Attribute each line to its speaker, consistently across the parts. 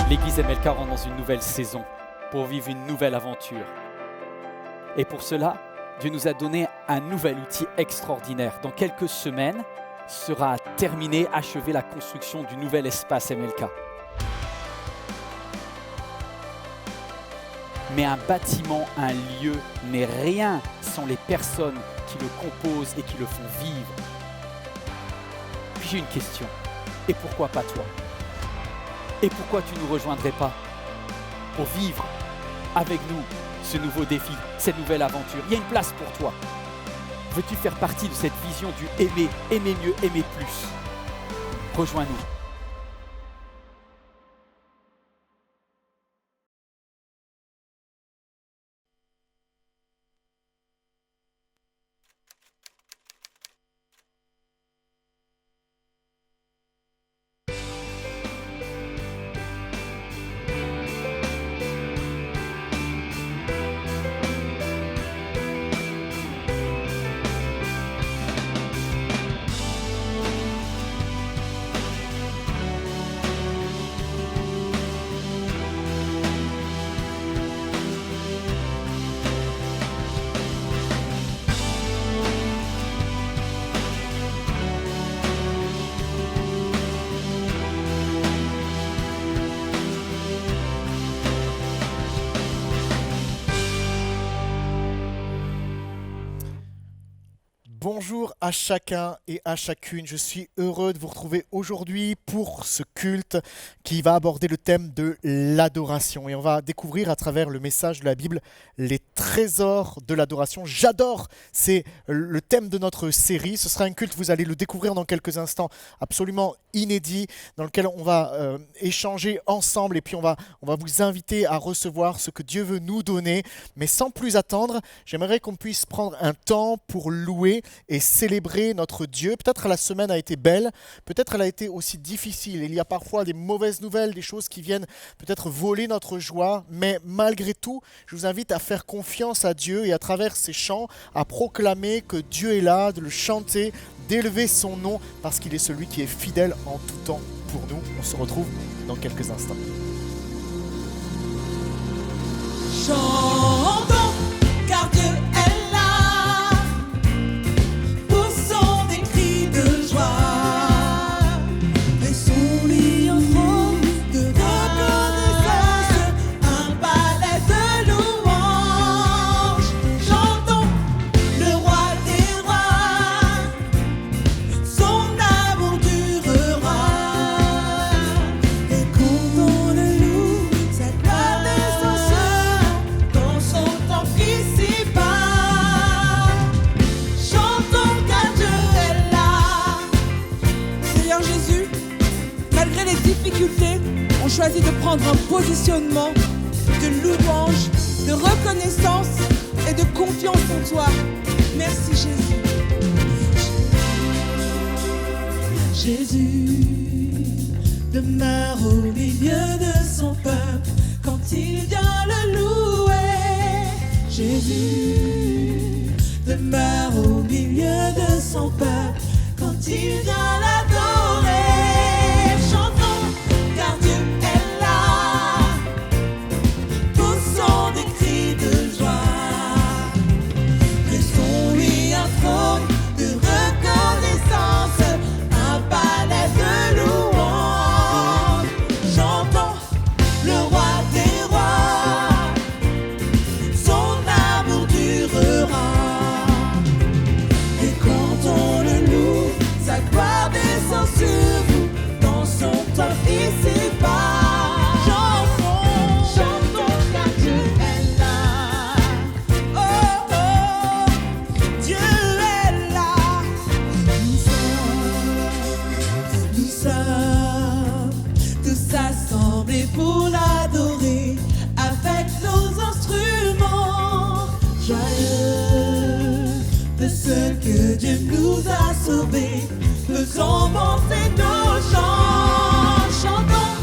Speaker 1: L'Église MLK rentre dans une nouvelle saison pour vivre une nouvelle aventure. Et pour cela, Dieu nous a donné un nouvel outil extraordinaire. Dans quelques semaines, sera terminée, achevée la construction du nouvel espace MLK. Mais un bâtiment, un lieu n'est rien sans les personnes qui le composent et qui le font vivre. Puis j'ai une question. Et pourquoi pas toi ? Et pourquoi tu ne nous rejoindrais pas pour vivre avec nous ce nouveau défi, cette nouvelle aventure ? Il y a une place pour toi. Veux-tu faire partie de cette vision du aimer, aimer mieux, aimer plus ? Rejoins-nous.
Speaker 2: Bonjour à chacun et à chacune, je suis heureux de vous retrouver aujourd'hui pour ce culte qui va aborder le thème de l'adoration. Et on va découvrir à travers le message de la Bible les trésors de l'adoration. J'adore, c'est le thème de notre série. Ce sera un culte, vous allez le découvrir dans quelques instants, absolument inédit, dans lequel on va échanger ensemble et puis on va vous inviter à recevoir ce que Dieu veut nous donner. Mais sans plus attendre, j'aimerais qu'on puisse prendre un temps pour louer et célébrer notre Dieu. Peut-être la semaine a été belle, peut-être elle a été aussi difficile. Il y a parfois des mauvaises nouvelles, des choses qui viennent peut-être voler notre joie, mais malgré tout, je vous invite à faire confiance à Dieu et à travers ces chants, à proclamer que Dieu est là, de le chanter, d'élever son nom, parce qu'il est celui qui est fidèle en tout temps pour nous. On se retrouve dans quelques instants.
Speaker 3: Chantons, car Dieu est là. Poussons des cris de joie. Laissons-lui un trône de reconnaissance, un palais de louange. Chantons le roi des rois, son amour durera. Et quand on le loue, cette gloire des dans son temps ici-bas. Chantons car Dieu est là. Seigneur Jésus, malgré les difficultés, on choisit de prendre un positionnement de louange, de reconnaissance et de confiance en toi. Merci Jésus. Jésus demeure au milieu de son peuple quand il vient le louer. Jésus demeure au milieu de son peuple quand il vient l'adorer. Chantons car Dieu est là. Poussons des cris de joie. Laissons-lui un trône de reconnaissance, un palais de louange. Chantons le roi des rois, son amour durera. Et quand on le loue, sa gloire descend sur vous dans son temps ici-bas. Chantons, chantons car Dieu est là. Oh, oh, Dieu est là. Nous sommes tous assemblés pour l'adorer avec nos instruments joyeux de ce que Dieu nous a sauvés. Faisons monter nos chants. Chantons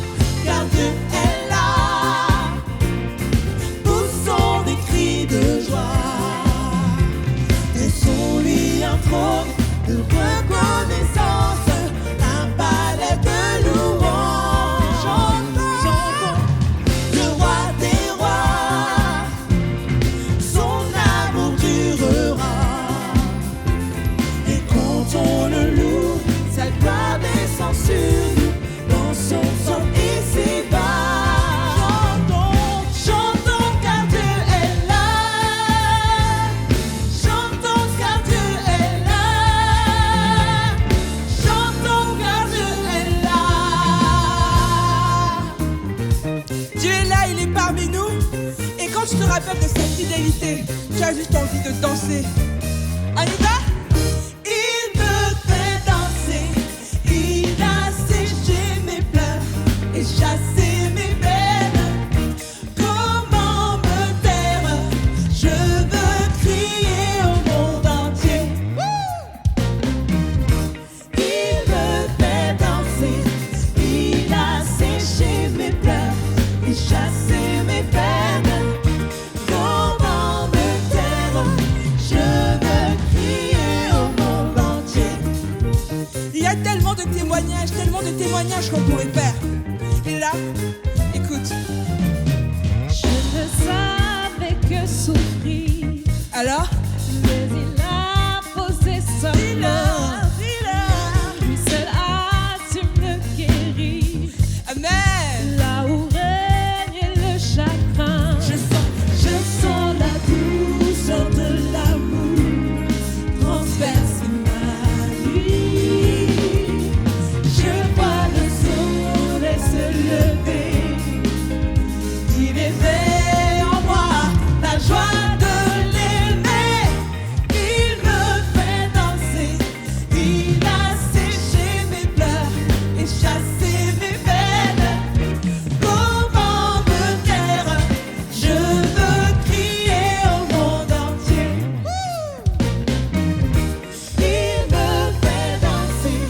Speaker 3: car Dieu est là. Poussons des cris de joie. Laissons-lui un trône de reconnaissance, un palais de louange. Chantons, chantons sur nous, dans son sang ici-bas. Chantons car Dieu est là. Chantons car Dieu est là. Chantons car Dieu est là. Dieu est là, il est parmi nous. Et quand tu te rappelles de sa fidélité, tu as juste envie de danser. On y va? Il me fait danser. Il a séché mes pleurs et chassé mes peines. Comment me taire? Je veux crier au monde entier. Il me fait danser. Il a séché mes pleurs et chassé mes peines. Comment me taire? Je veux crier au monde entier. Il y a tellement de témoignages qu'on pourrait faire. Et là, écoute.
Speaker 4: Je ne savais que souffrir,
Speaker 3: Alors,
Speaker 4: mais il a posé sa main. Lui seul a su me guérir.
Speaker 3: Amen.
Speaker 4: Là où règne le chagrin,
Speaker 3: Je sens la douceur de l'amour transpercer ma vie. Je vois le soleil se lever. Il éveille en moi la joie de l'aimer. Il me fait danser. Il a séché mes pleurs et chassé mes peines. Comment me taire? Je veux crier au monde entier. Il me fait danser.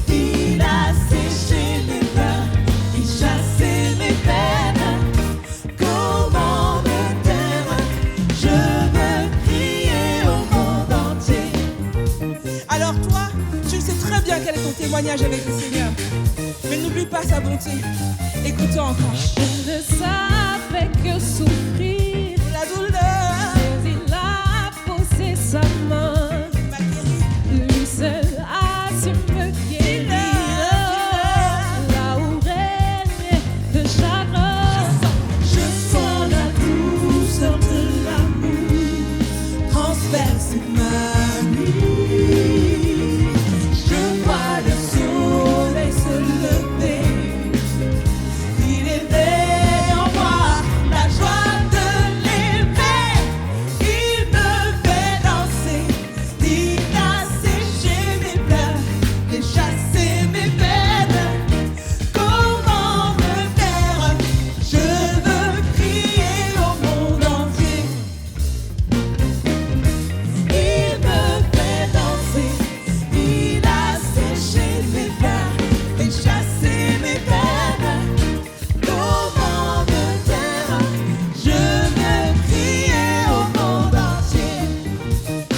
Speaker 3: Il a séché mes pleurs et chassé mes peines. Comment me taire? Je veux crier au monde entier. Alors toi, tu sais très bien quel est ton témoignage avec le Seigneur. Mais n'oublie pas sa bonté. Écoute-toi encore.
Speaker 4: je ne savais que souffrir,
Speaker 3: La douleur
Speaker 4: mais il a posé sa main.
Speaker 3: m'a guéri.
Speaker 4: Lui seul a su me guérir. Là où règne le chagrin,
Speaker 3: Je sens la douceur de l'amour transpercer ma nuit. Je vois le soleil se lever. Il éveille en moi la joie de l'aimer. Il me fait danser. Il a séché mes pleurs et chassé mes peines. Comment me taire? Je veux crier au monde entier. Il me fait danser. Il a séché mes pleurs et chassé mes peines. Comment me taire? Je veux crier au monde entier.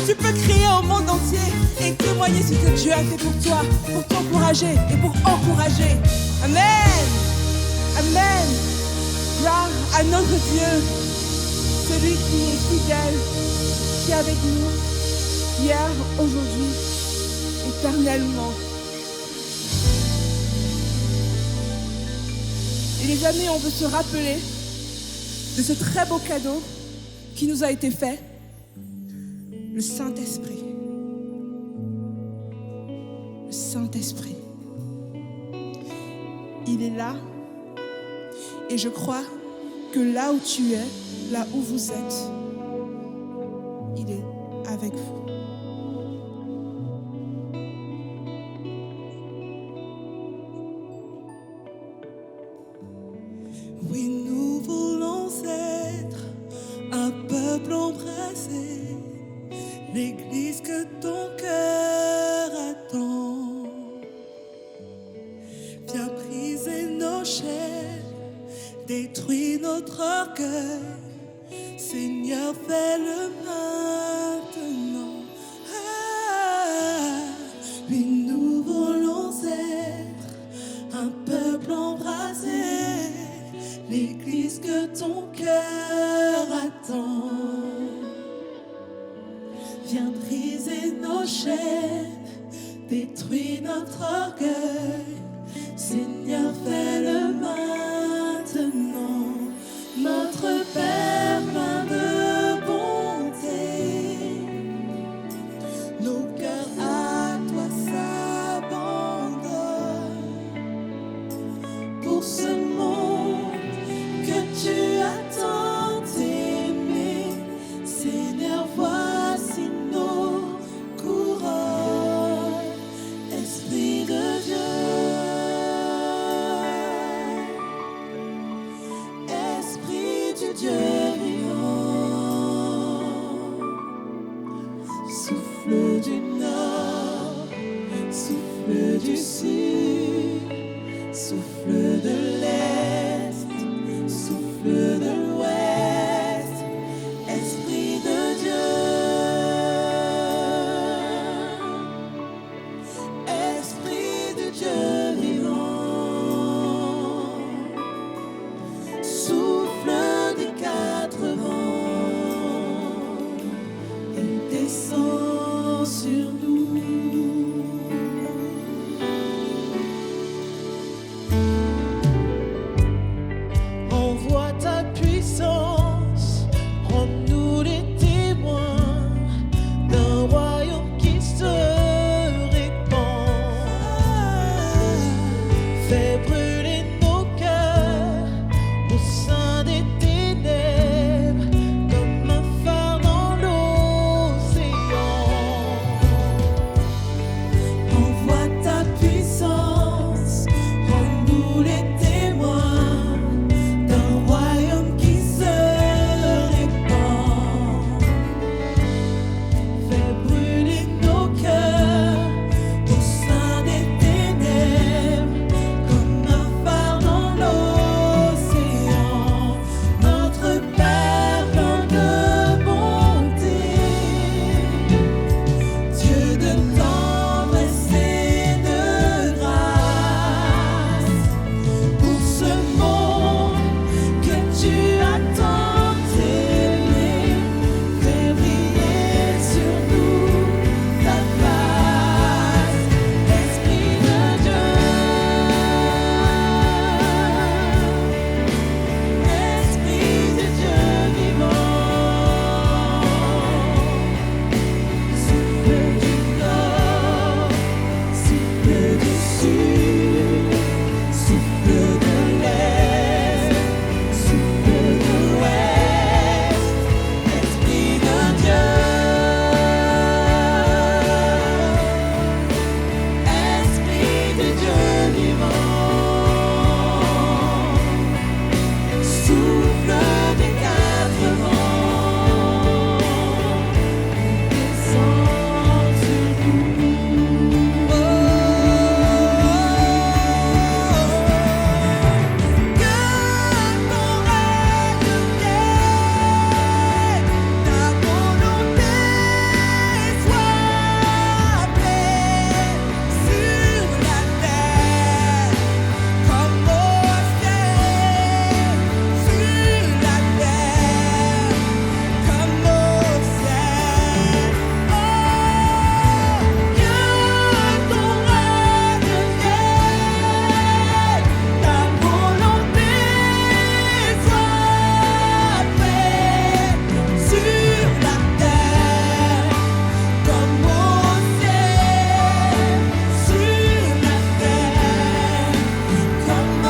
Speaker 3: Tu peux crier au monde entier et témoigner ce que Dieu a fait pour toi, pour t'encourager et pour encourager. Amen. Amen. Gloire à notre Dieu, celui qui est fidèle, qui est avec nous hier, aujourd'hui, éternellement. Et les amis, on veut se rappeler de ce très beau cadeau qui nous a été fait, le Saint-Esprit. Le Saint-Esprit. Il est là. Et je crois que là où tu es, là où vous êtes, il est avec vous. Oui, nous voulons être un peuple embrassé, l'église que ton cœur attend. Viens briser nos chaînes, détruis notre orgueil. Seigneur, fais-le maintenant. Oui, nous voulons être un peuple embrasé, l'église que ton cœur attend. Viens briser nos chaînes, détruis notre orgueil. Souffle de l'Est, souffle de l'Ouest, Esprit de Dieu, Esprit de Dieu vivant, souffle des quatre vents, il descend sur nous. Envoie ta puissance, rends-nous les témoins d'un royaume qui se répand. Fais brûler nos cœurs au sein des ténèbres comme un phare dans l'océan. Envoie ta puissance, rends-nous les témoins d'un royaume qui se répand. Fais brûler nos cœurs au sein des ténèbres comme un phare dans l'océan. Notre Père plein de bonté, Dieu de tendresse et de grâce, pour ce monde que tu as tant aimé, fais briller sur nous ta face, Esprit de Dieu, Esprit de Dieu vivant, souffle du nord, souffle du sud, souffle de l'est, souffle de l'ouest, Esprit de Dieu, Esprit de Dieu vivant, souffle des quatre vents, descend sur nous. Que ton règne vienne, ta volonté soit faite sur la terre comme au ciel, sur la terre comme au ciel. Oh, que ton règne vienne, ta volonté soit faite sur la terre comme au ciel, sur la terre comme au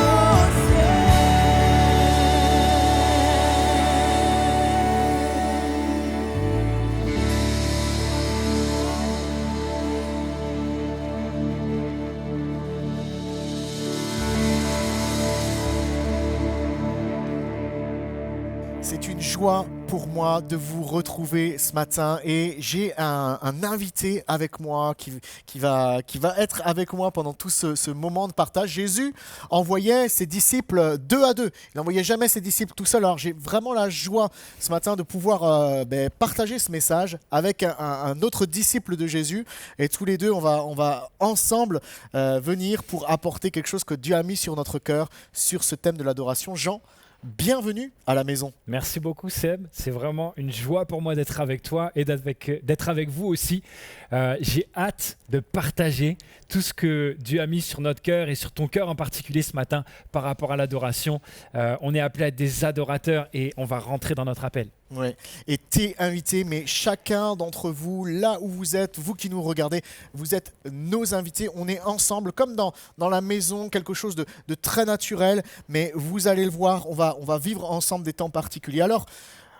Speaker 2: C'est une joie pour moi de vous retrouver ce matin et j'ai un invité avec moi qui va être avec moi pendant tout ce moment de partage. Jésus envoyait ses disciples deux à deux. Il n'envoyait jamais ses disciples tout seul. Alors j'ai vraiment la joie ce matin de pouvoir partager ce message avec un autre disciple de Jésus. Et tous les deux, on va ensemble venir pour apporter quelque chose que Dieu a mis sur notre cœur sur ce thème de l'adoration. Jean, bienvenue à la maison.
Speaker 5: Merci beaucoup Seb, c'est vraiment une joie pour moi d'être avec toi et d'être avec vous aussi. J'ai hâte de partager tout ce que Dieu a mis sur notre cœur et sur ton cœur en particulier ce matin par rapport à l'adoration. On est appelé à être des adorateurs et on va rentrer dans notre appel.
Speaker 2: Ouais. Et t'es invité, mais chacun d'entre vous, là où vous êtes, vous qui nous regardez, vous êtes nos invités. On est ensemble, comme dans la maison, quelque chose de très naturel, mais vous allez le voir, on va vivre ensemble des temps particuliers. Alors,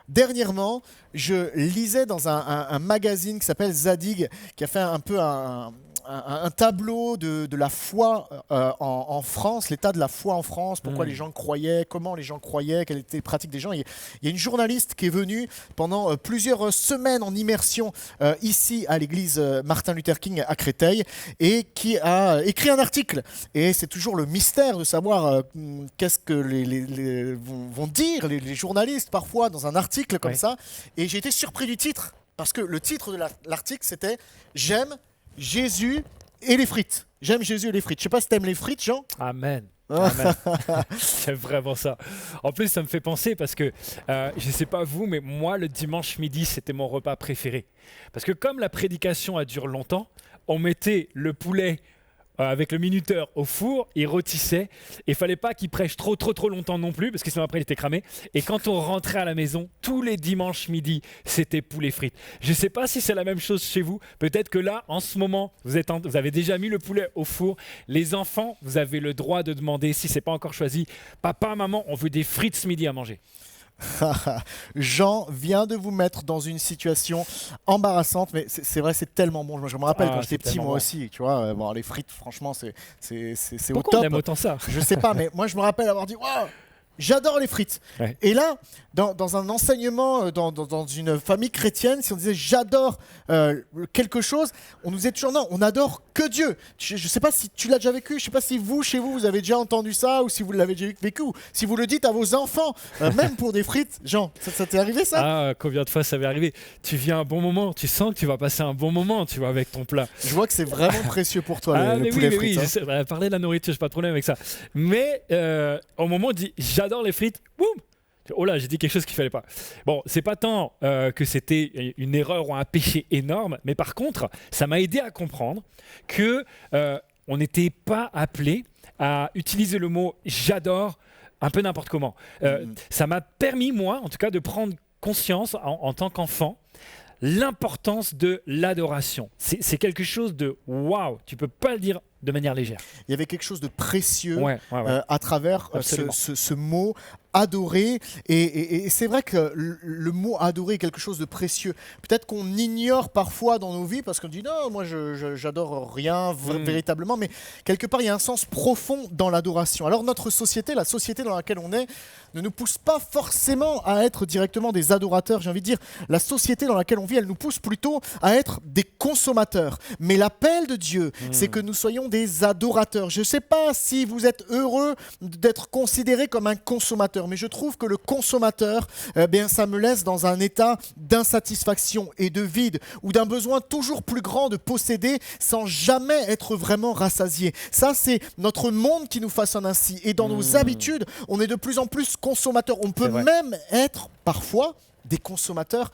Speaker 2: dernièrement, je lisais dans un magazine qui s'appelle Zadig, qui a fait un peu un tableau de la foi en France, l'état de la foi en France, pourquoi les gens croyaient, comment les gens croyaient, quelles étaient les pratiques des gens. Il y a une journaliste qui est venue pendant plusieurs semaines en immersion ici à l'église Martin Luther King à Créteil et qui a écrit un article. Et c'est toujours le mystère de savoir qu'est-ce que vont dire les journalistes parfois dans un article comme ça. Et j'ai été surpris du titre parce que le titre de l'article c'était « J'aime Jésus et les frites ». J'aime Jésus et les frites. Je ne sais pas si tu aimes les frites, Jean.
Speaker 5: Amen. Amen. C'est vraiment ça. En plus, ça me fait penser parce que, je ne sais pas vous, mais moi, le dimanche midi, c'était mon repas préféré. Parce que comme la prédication a duré longtemps, on mettait le poulet avec le minuteur au four, il rôtissait. Il fallait pas qu'il prêche trop longtemps non plus, parce que sinon après il était cramé. Et quand on rentrait à la maison, tous les dimanches midi, c'était poulet frites. Je sais pas si c'est la même chose chez vous. Peut-être que là, en ce moment, vous avez déjà mis le poulet au four. Les enfants, vous avez le droit de demander, si c'est pas encore choisi, papa, maman, on veut des frites ce midi à manger.
Speaker 2: Jean vient de vous mettre dans une situation embarrassante, mais c'est vrai, c'est tellement bon. Je me rappelle quand j'étais petit, moi aussi, tu vois. Bon, les frites, franchement, c'est au top.
Speaker 5: Pourquoi on aime autant ça?
Speaker 2: Je sais pas, mais moi, je me rappelle avoir dit, waouh, j'adore les frites.
Speaker 5: Ouais.
Speaker 2: Et là, dans un enseignement, dans une famille chrétienne, si on disait j'adore quelque chose, on nous disait toujours non, on adore que Dieu. Je ne sais pas si tu l'as déjà vécu, je ne sais pas si vous, chez vous, vous avez déjà entendu ça ou si vous l'avez déjà vécu ou si vous le dites à vos enfants, même pour des frites. Jean, ça t'est arrivé ça?
Speaker 5: Ah, combien de fois ça m'est arrivé? Tu viens un bon moment, tu sens que tu vas passer un bon moment, tu vois, avec ton plat.
Speaker 2: Je vois que c'est vraiment précieux pour toi, le poulet frites.
Speaker 5: Oui, hein. Parler de la nourriture, j'ai pas de problème avec ça. Mais au moment où on dit j'adore les frites, boum! Oh là, j'ai dit quelque chose qu'il fallait pas. Bon, c'est pas tant que c'était une erreur ou un péché énorme, mais par contre, ça m'a aidé à comprendre que on n'était pas appelé à utiliser le mot j'adore un peu n'importe comment. Ça m'a permis, moi, en tout cas, de prendre conscience en tant qu'enfant l'importance de l'adoration. C'est quelque chose de waouh, tu peux pas le dire de manière légère.
Speaker 2: Il y avait quelque chose de précieux
Speaker 5: ouais.
Speaker 2: à travers ce mot adorer. Et c'est vrai que le mot adorer est quelque chose de précieux. Peut-être qu'on ignore parfois dans nos vies parce qu'on dit non, moi j'adore rien véritablement, mais quelque part il y a un sens profond dans l'adoration. Alors notre société, la société dans laquelle on est, ne nous pousse pas forcément à être directement des adorateurs. J'ai envie de dire, la société dans laquelle on vit, elle nous pousse plutôt à être des consommateurs. Mais l'appel de Dieu, c'est que nous soyons des adorateurs. Je ne sais pas si vous êtes heureux d'être considéré comme un consommateur, mais je trouve que le consommateur, ça me laisse dans un état d'insatisfaction et de vide, ou d'un besoin toujours plus grand de posséder sans jamais être vraiment rassasié. Ça, c'est notre monde qui nous façonne ainsi. Et dans nos habitudes, on est de plus en plus consommateurs. On peut même être parfois des consommateurs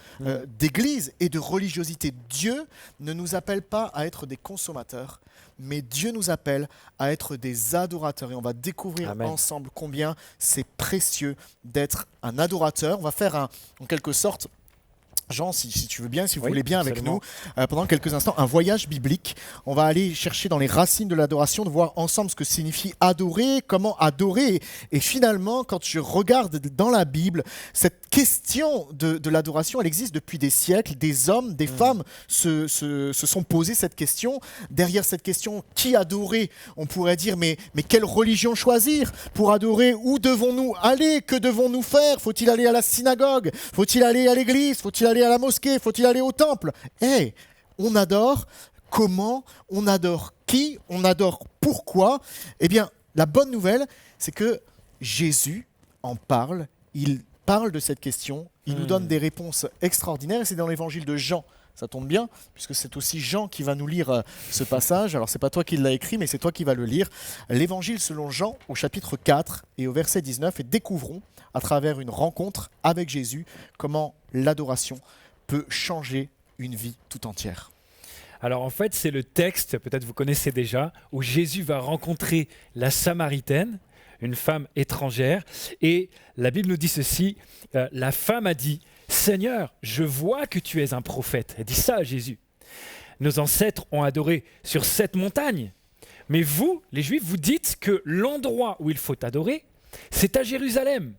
Speaker 2: d'église et de religiosité. Dieu ne nous appelle pas à être des consommateurs, mais Dieu nous appelle à être des adorateurs. Et on va découvrir ensemble combien c'est précieux d'être un adorateur. On va faire en quelque sorte, Jean, si tu veux bien, si vous voulez bien avec nous, pendant quelques instants, un voyage biblique. On va aller chercher dans les racines de l'adoration, de voir ensemble ce que signifie adorer, comment adorer. Et finalement, quand je regarde dans la Bible, cette question de l'adoration, elle existe depuis des siècles. Des hommes, des femmes se sont posés cette question. Derrière cette question, qui adorer? On pourrait dire, mais quelle religion choisir pour adorer? Où devons-nous aller? Que devons-nous faire? Faut-il aller à la synagogue? Faut-il aller à l'église? Faut-il aller à la mosquée? Faut-il aller au temple? On adore. Comment? On adore qui? On adore pourquoi? Eh bien, la bonne nouvelle, c'est que Jésus en parle. Il parle de cette question. Il nous donne des réponses extraordinaires. Et c'est dans l'évangile de Jean. Ça tombe bien, puisque c'est aussi Jean qui va nous lire ce passage. Alors, ce n'est pas toi qui l'as écrit, mais c'est toi qui vas le lire. L'évangile selon Jean, au chapitre 4 et au verset 19. Et découvrons, à travers une rencontre avec Jésus, comment l'adoration peut changer une vie tout entière.
Speaker 5: Alors en fait, c'est le texte, peut-être vous connaissez déjà, où Jésus va rencontrer la Samaritaine, une femme étrangère, et la Bible nous dit ceci, la femme a dit « Seigneur, je vois que tu es un prophète ». Elle dit ça à Jésus. Nos ancêtres ont adoré sur cette montagne, mais vous, les Juifs, vous dites que l'endroit où il faut adorer, c'est à Jérusalem.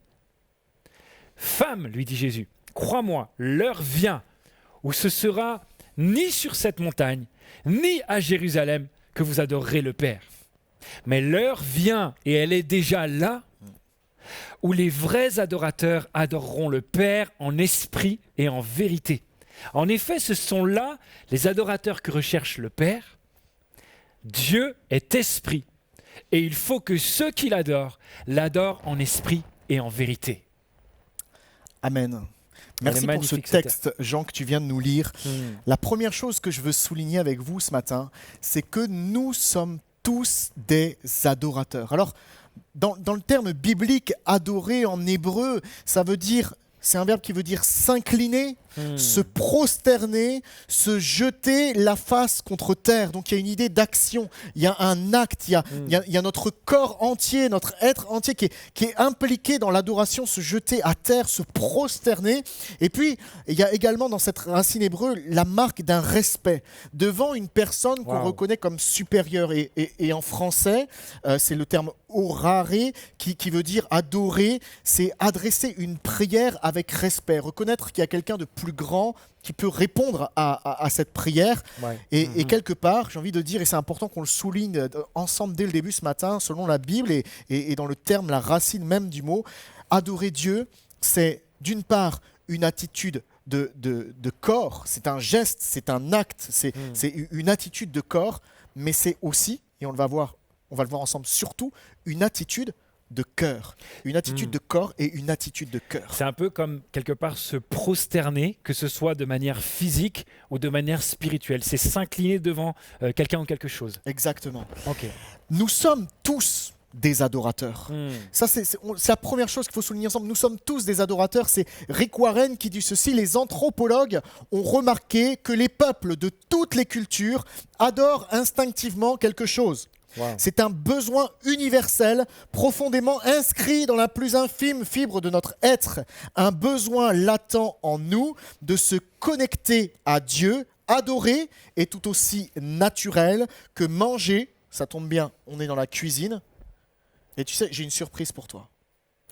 Speaker 5: Femme, lui dit Jésus, crois-moi, l'heure vient où ce sera ni sur cette montagne, ni à Jérusalem que vous adorerez le Père. Mais l'heure vient, et elle est déjà là, où les vrais adorateurs adoreront le Père en esprit et en vérité. En effet, ce sont là les adorateurs que recherche le Père. Dieu est esprit, et il faut que ceux qui l'adorent en esprit et en vérité.
Speaker 2: Amen.
Speaker 5: Elle est
Speaker 2: Merci pour ce
Speaker 5: magnifique, cette
Speaker 2: texte, Jean, que tu viens de nous lire. La première chose que je veux souligner avec vous ce matin, c'est que nous sommes tous des adorateurs. Alors, dans le terme biblique, adorer en hébreu, ça veut dire, c'est un verbe qui veut dire s'incliner, se prosterner, se jeter la face contre terre. Donc il y a une idée d'action, il y a un acte, il y a notre corps entier, notre être entier qui est impliqué dans l'adoration, se jeter à terre, se prosterner. Et puis il y a également dans cette racine hébreu la marque d'un respect devant une personne qu'on reconnaît comme supérieure. Et en français, c'est le terme orare qui veut dire adorer, c'est adresser une prière avec respect, reconnaître qu'il y a quelqu'un de plus grand qui peut répondre à cette prière. Et quelque part, j'ai envie de dire, et c'est important qu'on le souligne ensemble dès le début ce matin, selon la Bible et dans le terme, la racine même du mot, adorer Dieu, c'est d'une part une attitude de corps, c'est un geste, c'est un acte, c'est une attitude de corps, mais c'est aussi, et on va le voir ensemble, surtout une attitude de cœur, une attitude de corps et une attitude de cœur.
Speaker 5: C'est un peu comme quelque part se prosterner, que ce soit de manière physique ou de manière spirituelle. C'est s'incliner devant quelqu'un ou quelque chose.
Speaker 2: Exactement.
Speaker 5: Ok.
Speaker 2: Nous sommes tous des adorateurs. Ça, c'est la première chose qu'il faut souligner ensemble. Nous sommes tous des adorateurs. C'est Rick Warren qui dit ceci: les anthropologues ont remarqué que les peuples de toutes les cultures adorent instinctivement quelque chose. C'est un besoin universel, profondément inscrit dans la plus infime fibre de notre être. Un besoin latent en nous de se connecter à Dieu. Adorer est tout aussi naturel que manger. Ça tombe bien, on est dans la cuisine. Et tu sais, j'ai une surprise pour toi.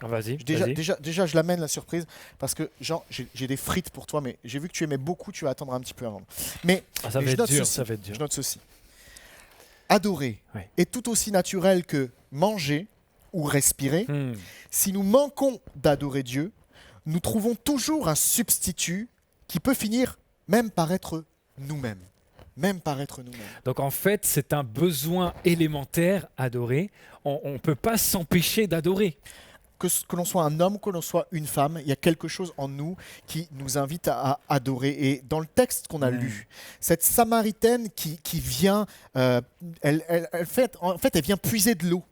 Speaker 5: Vas-y.
Speaker 2: Déjà, je l'amène la surprise parce que, Jean, j'ai des frites pour toi, mais j'ai vu que tu aimais beaucoup, tu vas attendre un petit peu avant. Mais
Speaker 5: ça va être dur, ça va être dur.
Speaker 2: Je note ceci. Adorer est tout aussi naturel que manger ou respirer. Si nous manquons d'adorer Dieu, nous trouvons toujours un substitut qui peut finir même par être nous-mêmes. Donc
Speaker 5: en fait, c'est un besoin élémentaire, adorer. On ne peut pas s'empêcher d'adorer.
Speaker 2: Que l'on soit un homme, que l'on soit une femme, il y a quelque chose en nous qui nous invite à adorer. Et dans le texte qu'on a lu, cette Samaritaine qui vient, elle vient puiser de l'eau.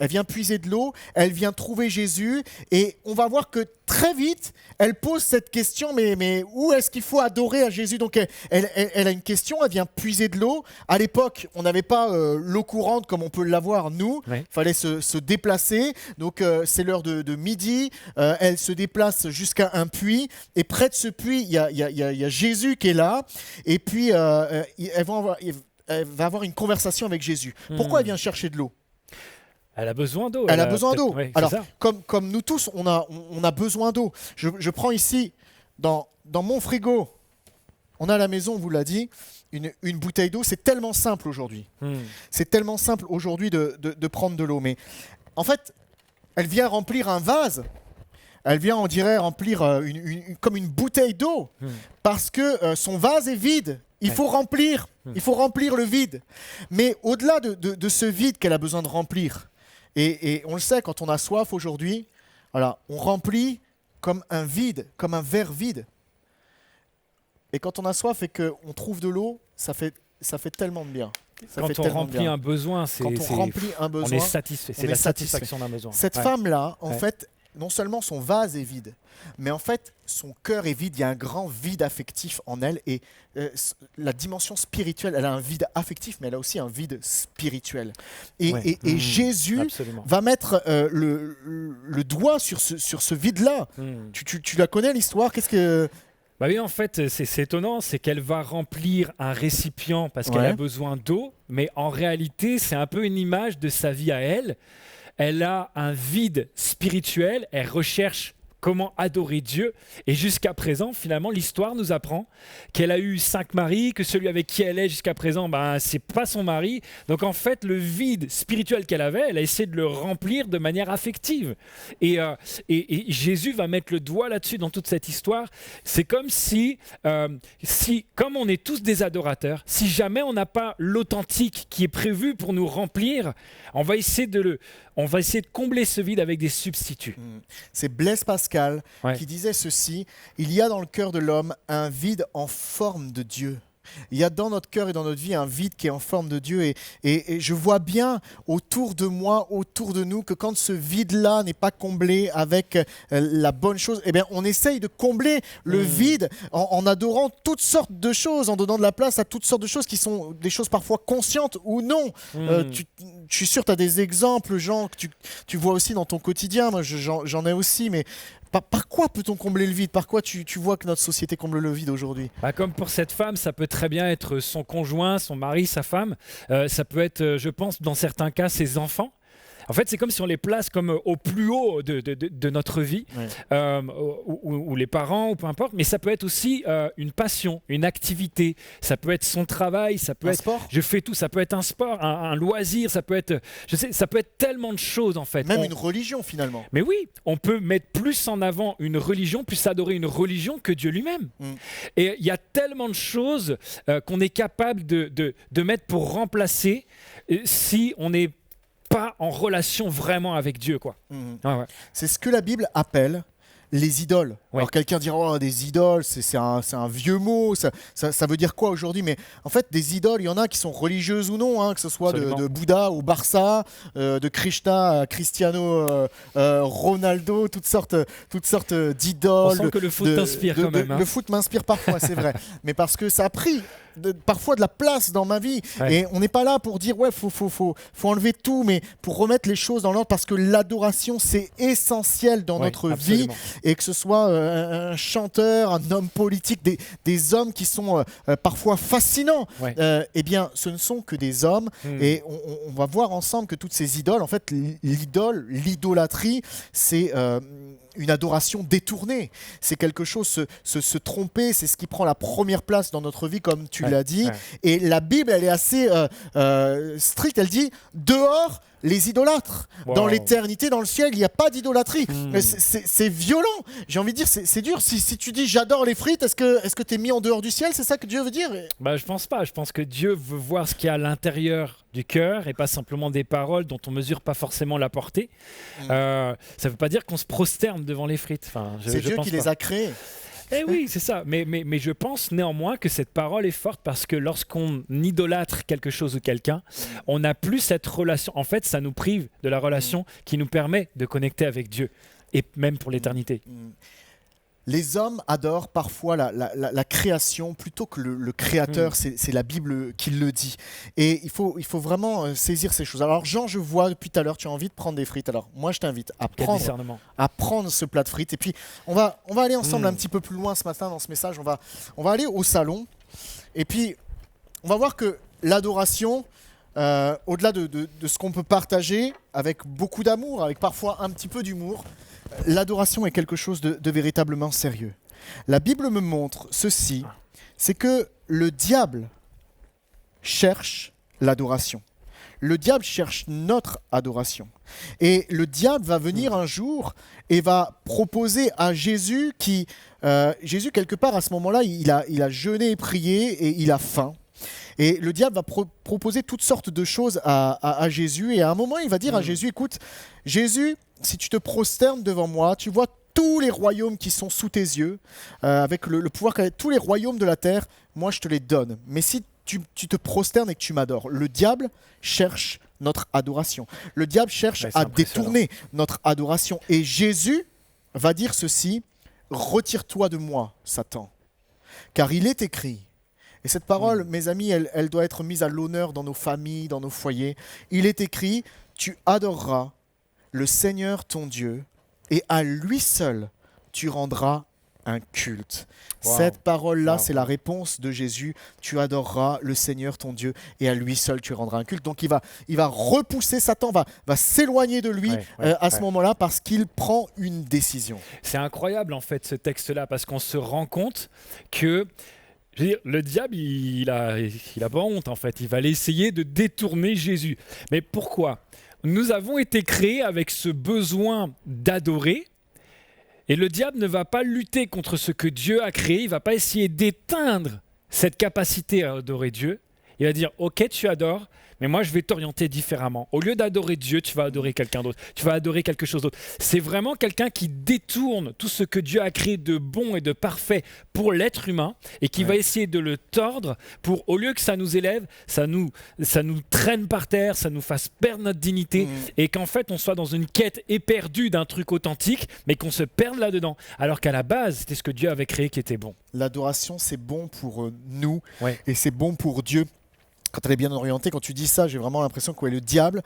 Speaker 2: Elle vient puiser de l'eau, elle vient trouver Jésus, et on va voir que très vite, elle pose cette question, mais où est-ce qu'il faut adorer à Jésus? Donc elle a une question, elle vient puiser de l'eau. À l'époque, on n'avait pas l'eau courante comme on peut l'avoir nous, il fallait se déplacer, donc c'est l'heure de midi, elle se déplace jusqu'à un puits, et près de ce puits, il y a Jésus qui est là, et puis elle va avoir une conversation avec Jésus. Pourquoi elle vient chercher de l'eau?
Speaker 5: Elle a besoin d'eau.
Speaker 2: Elle a besoin d'eau.
Speaker 5: Ouais,
Speaker 2: alors, comme nous tous, on a besoin d'eau. Je prends ici, dans mon frigo, on a à la maison, on vous l'a dit, une bouteille d'eau. C'est tellement simple aujourd'hui. C'est tellement simple aujourd'hui de prendre de l'eau. Mais en fait, elle vient remplir un vase. Elle vient, on dirait, remplir comme une bouteille d'eau. Parce que son vase est vide. Il faut remplir le vide. Mais au-delà de ce vide qu'elle a besoin de remplir, et on le sait, quand on a soif aujourd'hui, voilà, on remplit comme un vide, comme un verre vide. Et quand on a soif et qu'on trouve de l'eau, ça fait tellement de bien.
Speaker 5: Quand on remplit un besoin, on est satisfait. C'est la satisfaction d'un besoin.
Speaker 2: Cette femme-là, en fait, non seulement son vase est vide, mais en fait, son cœur est vide. Il y a un grand vide affectif en elle. Et la dimension spirituelle, elle a un vide affectif, mais elle a aussi un vide spirituel. Et Jésus va mettre le doigt sur ce vide-là. Tu la connais, l'histoire? Qu'est-ce que...
Speaker 5: Bah oui, en fait, c'est étonnant, c'est qu'elle va remplir un récipient parce qu'elle a besoin d'eau, mais en réalité, c'est un peu une image de sa vie à elle. Elle a un vide spirituel, elle recherche comment adorer Dieu. Et jusqu'à présent, finalement, l'histoire nous apprend qu'elle a eu 5 maris, que celui avec qui elle est jusqu'à présent, c'est pas son mari. Donc en fait, le vide spirituel qu'elle avait, elle a essayé de le remplir de manière affective. Et Jésus va mettre le doigt là-dessus dans toute cette histoire. C'est comme si, comme on est tous des adorateurs, si jamais on n'a pas l'authentique qui est prévu pour nous remplir, on va essayer de combler ce vide avec des substituts.
Speaker 2: C'est Blaise Pascal
Speaker 5: Ouais.
Speaker 2: qui disait ceci: il y a dans le cœur de l'homme un vide en forme de Dieu. Il y a dans notre cœur et dans notre vie un vide qui est en forme de Dieu. Et je vois bien autour de moi, autour de nous, que quand ce vide-là n'est pas comblé avec la bonne chose, eh bien, on essaye de combler le vide en adorant toutes sortes de choses, en donnant de la place à toutes sortes de choses qui sont des choses parfois conscientes ou non. Je suis sûr que tu as des exemples, Jean, que tu vois aussi dans ton quotidien. Moi, j'en ai aussi, mais par quoi peut-on combler le vide? Par quoi tu vois que notre société comble le vide aujourd'hui?
Speaker 5: Comme pour cette femme, ça peut très bien être son conjoint, son mari, sa femme. Ça peut être, je pense, dans certains cas, ses enfants. En fait, c'est comme si on les place comme au plus haut de notre vie, ou les parents, ou peu importe. Mais ça peut être aussi une passion, une activité. Ça peut être son travail, ça peut
Speaker 2: Un
Speaker 5: être
Speaker 2: sport?
Speaker 5: je fais tout. Ça peut être un sport, un loisir. Ça peut être, ça peut être tellement de choses en fait.
Speaker 2: Même une religion finalement.
Speaker 5: Mais oui, on peut mettre plus en avant une religion, plus adorer une religion que Dieu lui-même. Et il y a tellement de choses qu'on est capable de mettre pour remplacer si on n'est pas en relation vraiment avec Dieu, quoi. Ouais.
Speaker 2: C'est ce que la Bible appelle les idoles.
Speaker 5: Ouais.
Speaker 2: Alors quelqu'un dira, oh, des idoles, c'est un vieux mot, ça veut dire quoi aujourd'hui? Mais en fait, des idoles, il y en a qui sont religieuses ou non, hein, que ce soit
Speaker 5: Absolument.
Speaker 2: de Bouddha au Barça, de Krishna à Cristiano Ronaldo, toutes sortes d'idoles.
Speaker 5: On sent que le foot t'inspire quand même, hein.
Speaker 2: Le foot m'inspire parfois, c'est vrai. Mais parce que ça a pris parfois de la place dans ma vie.
Speaker 5: Ouais.
Speaker 2: Et on n'est pas là pour dire, ouais, faut enlever tout, mais pour remettre les choses dans l'ordre, parce que l'adoration, c'est essentiel dans
Speaker 5: Ouais,
Speaker 2: notre
Speaker 5: absolument.
Speaker 2: vie. Et que ce soit un chanteur, un homme politique, des hommes qui sont parfois fascinants,
Speaker 5: Ouais.
Speaker 2: eh bien, ce ne sont que des hommes. Et on va voir ensemble que toutes ces idoles, en fait, l'idolâtrie, c'est une adoration détournée. C'est quelque chose, se tromper, c'est ce qui prend la première place dans notre vie, comme tu l'as dit.
Speaker 5: Ouais.
Speaker 2: Et la Bible, elle est assez stricte. Elle dit, dehors les idolâtres.
Speaker 5: Wow.
Speaker 2: Dans l'éternité, dans le ciel, il n'y a pas d'idolâtrie. C'est violent. J'ai envie de dire, c'est dur. Si tu dis j'adore les frites, est-ce que tu es mis en dehors du ciel? C'est ça que Dieu veut dire?
Speaker 5: Je pense pas. Je pense que Dieu veut voir ce qu'il y a à l'intérieur du cœur et pas simplement des paroles dont on mesure pas forcément la portée. Ça veut pas dire qu'on se prosterne devant les frites.
Speaker 2: C'est Dieu qui les a créés.
Speaker 5: Eh oui, c'est ça. Mais je pense néanmoins que cette parole est forte parce que lorsqu'on idolâtre quelque chose ou quelqu'un, on n'a plus cette relation. En fait, ça nous prive de la relation qui nous permet de connecter avec Dieu et même pour l'éternité.
Speaker 2: Les hommes adorent parfois la création plutôt que le créateur. C'est la Bible qui le dit. Et il faut vraiment saisir ces choses. Alors Jean, je vois depuis tout à l'heure, tu as envie de prendre des frites. Alors moi, je t'invite à
Speaker 5: Quel discernement.
Speaker 2: prendre ce plat de frites. Et puis, on va aller ensemble un petit peu plus loin ce matin dans ce message. On va aller au salon. Et puis, on va voir que l'adoration, au-delà de ce qu'on peut partager avec beaucoup d'amour, avec parfois un petit peu d'humour, l'adoration est quelque chose de véritablement sérieux. La Bible me montre ceci, c'est que le diable cherche l'adoration. Le diable cherche notre adoration. Et le diable va venir un jour et va proposer à Jésus Jésus, quelque part, à ce moment-là, il a jeûné et prié et il a faim. Et le diable va proposer toutes sortes de choses à Jésus. Et à un moment, il va dire à Jésus, écoute, Jésus, si tu te prosternes devant moi, tu vois tous les royaumes qui sont sous tes yeux, avec le pouvoir, tous les royaumes de la terre, moi je te les donne. Mais si tu te prosternes et que tu m'adores, le diable cherche notre adoration. Le diable cherche à détourner notre adoration. Et Jésus va dire ceci, retire-toi de moi, Satan, car il est écrit. Et cette parole, mes amis, elle doit être mise à l'honneur dans nos familles, dans nos foyers. Il est écrit, tu adoreras le Seigneur ton Dieu, et à lui seul tu rendras un culte.
Speaker 5: Wow.
Speaker 2: Cette parole-là,
Speaker 5: Wow.
Speaker 2: c'est la réponse de Jésus. Tu adoreras le Seigneur ton Dieu et à lui seul tu rendras un culte. Donc il va repousser Satan, va s'éloigner de lui à ce moment-là parce qu'il prend une décision.
Speaker 5: C'est incroyable en fait ce texte-là parce qu'on se rend compte que je veux dire, le diable, il a pas honte en fait. Il va aller essayer de détourner Jésus. Mais pourquoi ? Nous avons été créés avec ce besoin d'adorer. Et le diable ne va pas lutter contre ce que Dieu a créé. Il ne va pas essayer d'éteindre cette capacité à adorer Dieu. Il va dire, ok, tu adores, mais moi je vais t'orienter différemment. Au lieu d'adorer Dieu, tu vas adorer quelqu'un d'autre. Tu vas adorer quelque chose d'autre. C'est vraiment quelqu'un qui détourne tout ce que Dieu a créé de bon et de parfait pour l'être humain et qui va essayer de le tordre pour, au lieu que ça nous élève, ça nous traîne par terre, ça nous fasse perdre notre dignité et qu'en fait on soit dans une quête éperdue d'un truc authentique, mais qu'on se perde là-dedans. Alors qu'à la base, c'était ce que Dieu avait créé qui était bon.
Speaker 2: L'adoration, c'est bon pour nous
Speaker 5: Ouais.
Speaker 2: et c'est bon pour Dieu. Quand elle est bien orientée, quand tu dis ça, j'ai vraiment l'impression que le diable,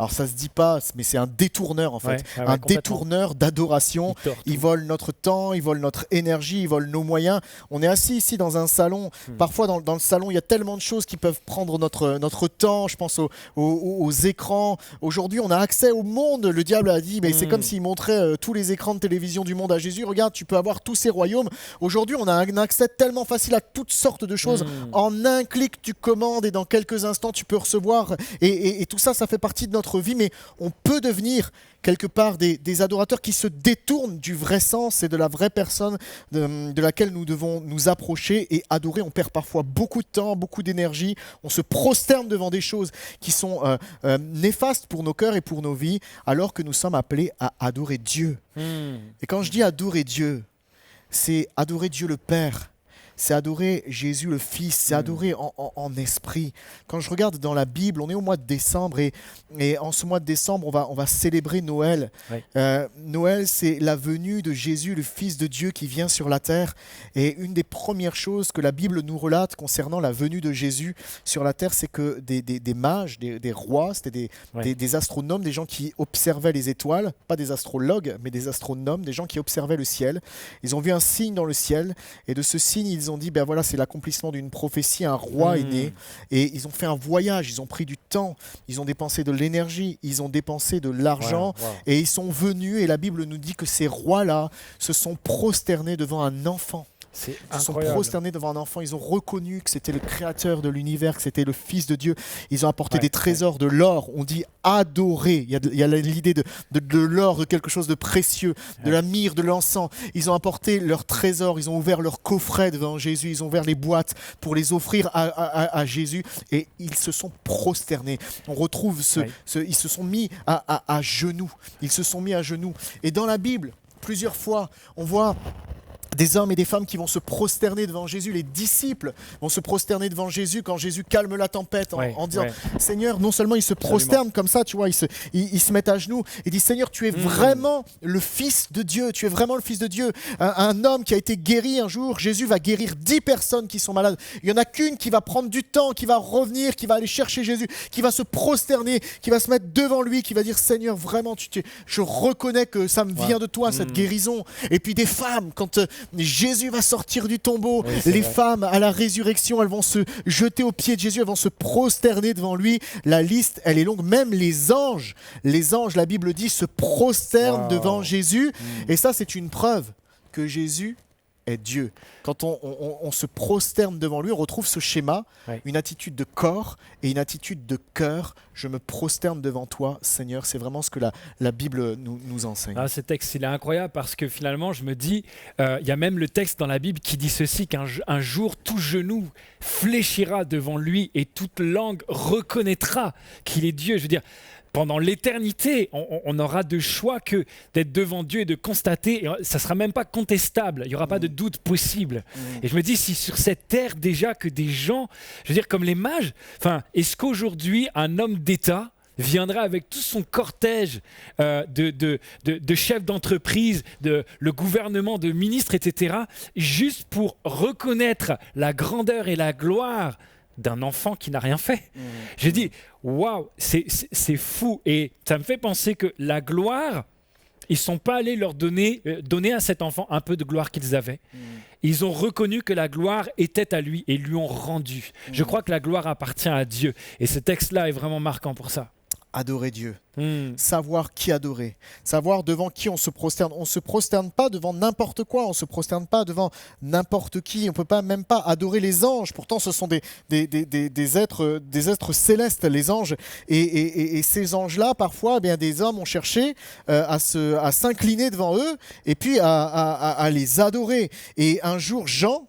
Speaker 2: alors ça se dit pas, mais c'est un détourneur en fait,
Speaker 5: Ouais,
Speaker 2: un
Speaker 5: complètement.
Speaker 2: détourneur d'adoration.
Speaker 5: Il tord tout.
Speaker 2: Il vole notre temps, il vole notre énergie, il vole nos moyens. On est assis ici dans un salon. Parfois, dans le salon, il y a tellement de choses qui peuvent prendre notre temps. Je pense aux écrans. Aujourd'hui, on a accès au monde. Le diable a dit, mais c'est comme s'il montrait tous les écrans de télévision du monde à Jésus. Regarde, tu peux avoir tous ces royaumes. Aujourd'hui, on a un accès tellement facile à toutes sortes de choses. En un clic, tu commandes et dans quelques instants, tu peux recevoir. Et tout ça, ça fait partie de notre vie. Mais on peut devenir quelque part des adorateurs qui se détournent du vrai sens et de la vraie personne de laquelle nous devons nous approcher et adorer. On perd parfois beaucoup de temps, beaucoup d'énergie. On se prosterne devant des choses qui sont néfastes pour nos cœurs et pour nos vies, alors que nous sommes appelés à adorer Dieu. Et quand je dis adorer Dieu, c'est adorer Dieu le Père. C'est adorer Jésus le Fils, c'est adorer en esprit. Quand je regarde dans la Bible, on est au mois de décembre et en ce mois de décembre, on va célébrer Noël.
Speaker 5: Oui.
Speaker 2: Noël, c'est la venue de Jésus, le Fils de Dieu qui vient sur la terre. Et une des premières choses que la Bible nous relate concernant la venue de Jésus sur la terre, c'est que des mages, des rois, c'était des astronomes, des gens qui observaient les étoiles, pas des astrologues, mais des astronomes, des gens qui observaient le ciel. Ils ont vu un signe dans le ciel et de ce signe, ils ont dit, ben voilà, c'est l'accomplissement d'une prophétie, un roi est né. Et ils ont fait un voyage, ils ont pris du temps, ils ont dépensé de l'énergie, ils ont dépensé de l'argent et ils sont venus et la Bible nous dit que ces rois-là se sont prosternés devant un enfant.
Speaker 5: C'est
Speaker 2: Ils se sont
Speaker 5: incroyable.
Speaker 2: prosternés devant un enfant, ils ont reconnu que c'était le créateur de l'univers, que c'était le Fils de Dieu. Ils ont apporté des trésors, de l'or, on dit adorer. Il y a l'idée de l'or, de quelque chose de précieux, de la myrrhe, de l'encens. Ils ont apporté leurs trésors, ils ont ouvert leurs coffrets devant Jésus, ils ont ouvert les boîtes pour les offrir à Jésus et ils se sont prosternés. On retrouve ils se sont mis à genoux. Ils se sont mis à genoux. Et dans la Bible, plusieurs fois, on voit des hommes et des femmes qui vont se prosterner devant Jésus. Les disciples vont se prosterner devant Jésus quand Jésus calme la tempête en disant Seigneur, non seulement ils se prosternent comme ça, tu vois, ils se mettent à genoux et disent Seigneur, tu es vraiment le Fils de Dieu, tu es vraiment le Fils de Dieu. Un homme qui a été guéri un jour, Jésus va guérir 10 personnes qui sont malades. Il n'y en a qu'une qui va prendre du temps, qui va revenir, qui va aller chercher Jésus, qui va se prosterner, qui va se mettre devant lui, qui va dire Seigneur, vraiment, je reconnais que ça me vient de toi, cette guérison. Et puis des femmes, quand Jésus va sortir du tombeau, les femmes à la résurrection, elles vont se jeter aux pieds de Jésus, elles vont se prosterner devant lui. La liste, elle est longue. Même les anges, la Bible dit, se prosternent devant Jésus. Et ça, c'est une preuve que Jésus est Dieu. Quand on se prosterne devant lui, on retrouve ce schéma, une attitude de corps et une attitude de cœur. Je me prosterne devant toi, Seigneur. C'est vraiment ce que la Bible nous enseigne.
Speaker 5: Ah, ce texte, il est incroyable parce que finalement, je me dis, il y a même le texte dans la Bible qui dit ceci, qu'un jour, tout genou fléchira devant lui et toute langue reconnaîtra qu'il est Dieu. Je veux dire, pendant l'éternité, on n'aura de choix que d'être devant Dieu et de constater, et ça ne sera même pas contestable, il n'y aura pas de doute possible. Et je me dis, si sur cette terre déjà que des gens, je veux dire comme les mages, est-ce qu'aujourd'hui un homme d'État viendra avec tout son cortège de chefs d'entreprise, le gouvernement, de ministres, etc., juste pour reconnaître la grandeur et la gloire d'un enfant qui n'a rien fait. Je dis, waouh, c'est fou. Et ça me fait penser que la gloire Ils ne sont pas allés leur donner à cet enfant un peu de gloire qu'ils avaient. Ils ont reconnu que la gloire était à lui et lui ont rendu. Je crois que la gloire appartient à Dieu. Et ce texte-là est vraiment marquant pour ça.
Speaker 2: Adorer Dieu. Savoir qui adorer, savoir devant qui on se prosterne. On ne se prosterne pas devant n'importe quoi, on ne se prosterne pas devant n'importe qui. On ne peut pas, même pas adorer les anges. Pourtant, ce sont des êtres célestes, les anges. Et ces anges-là, parfois, eh bien, des hommes ont cherché à s'incliner devant eux et puis à les adorer. Et un jour, Jean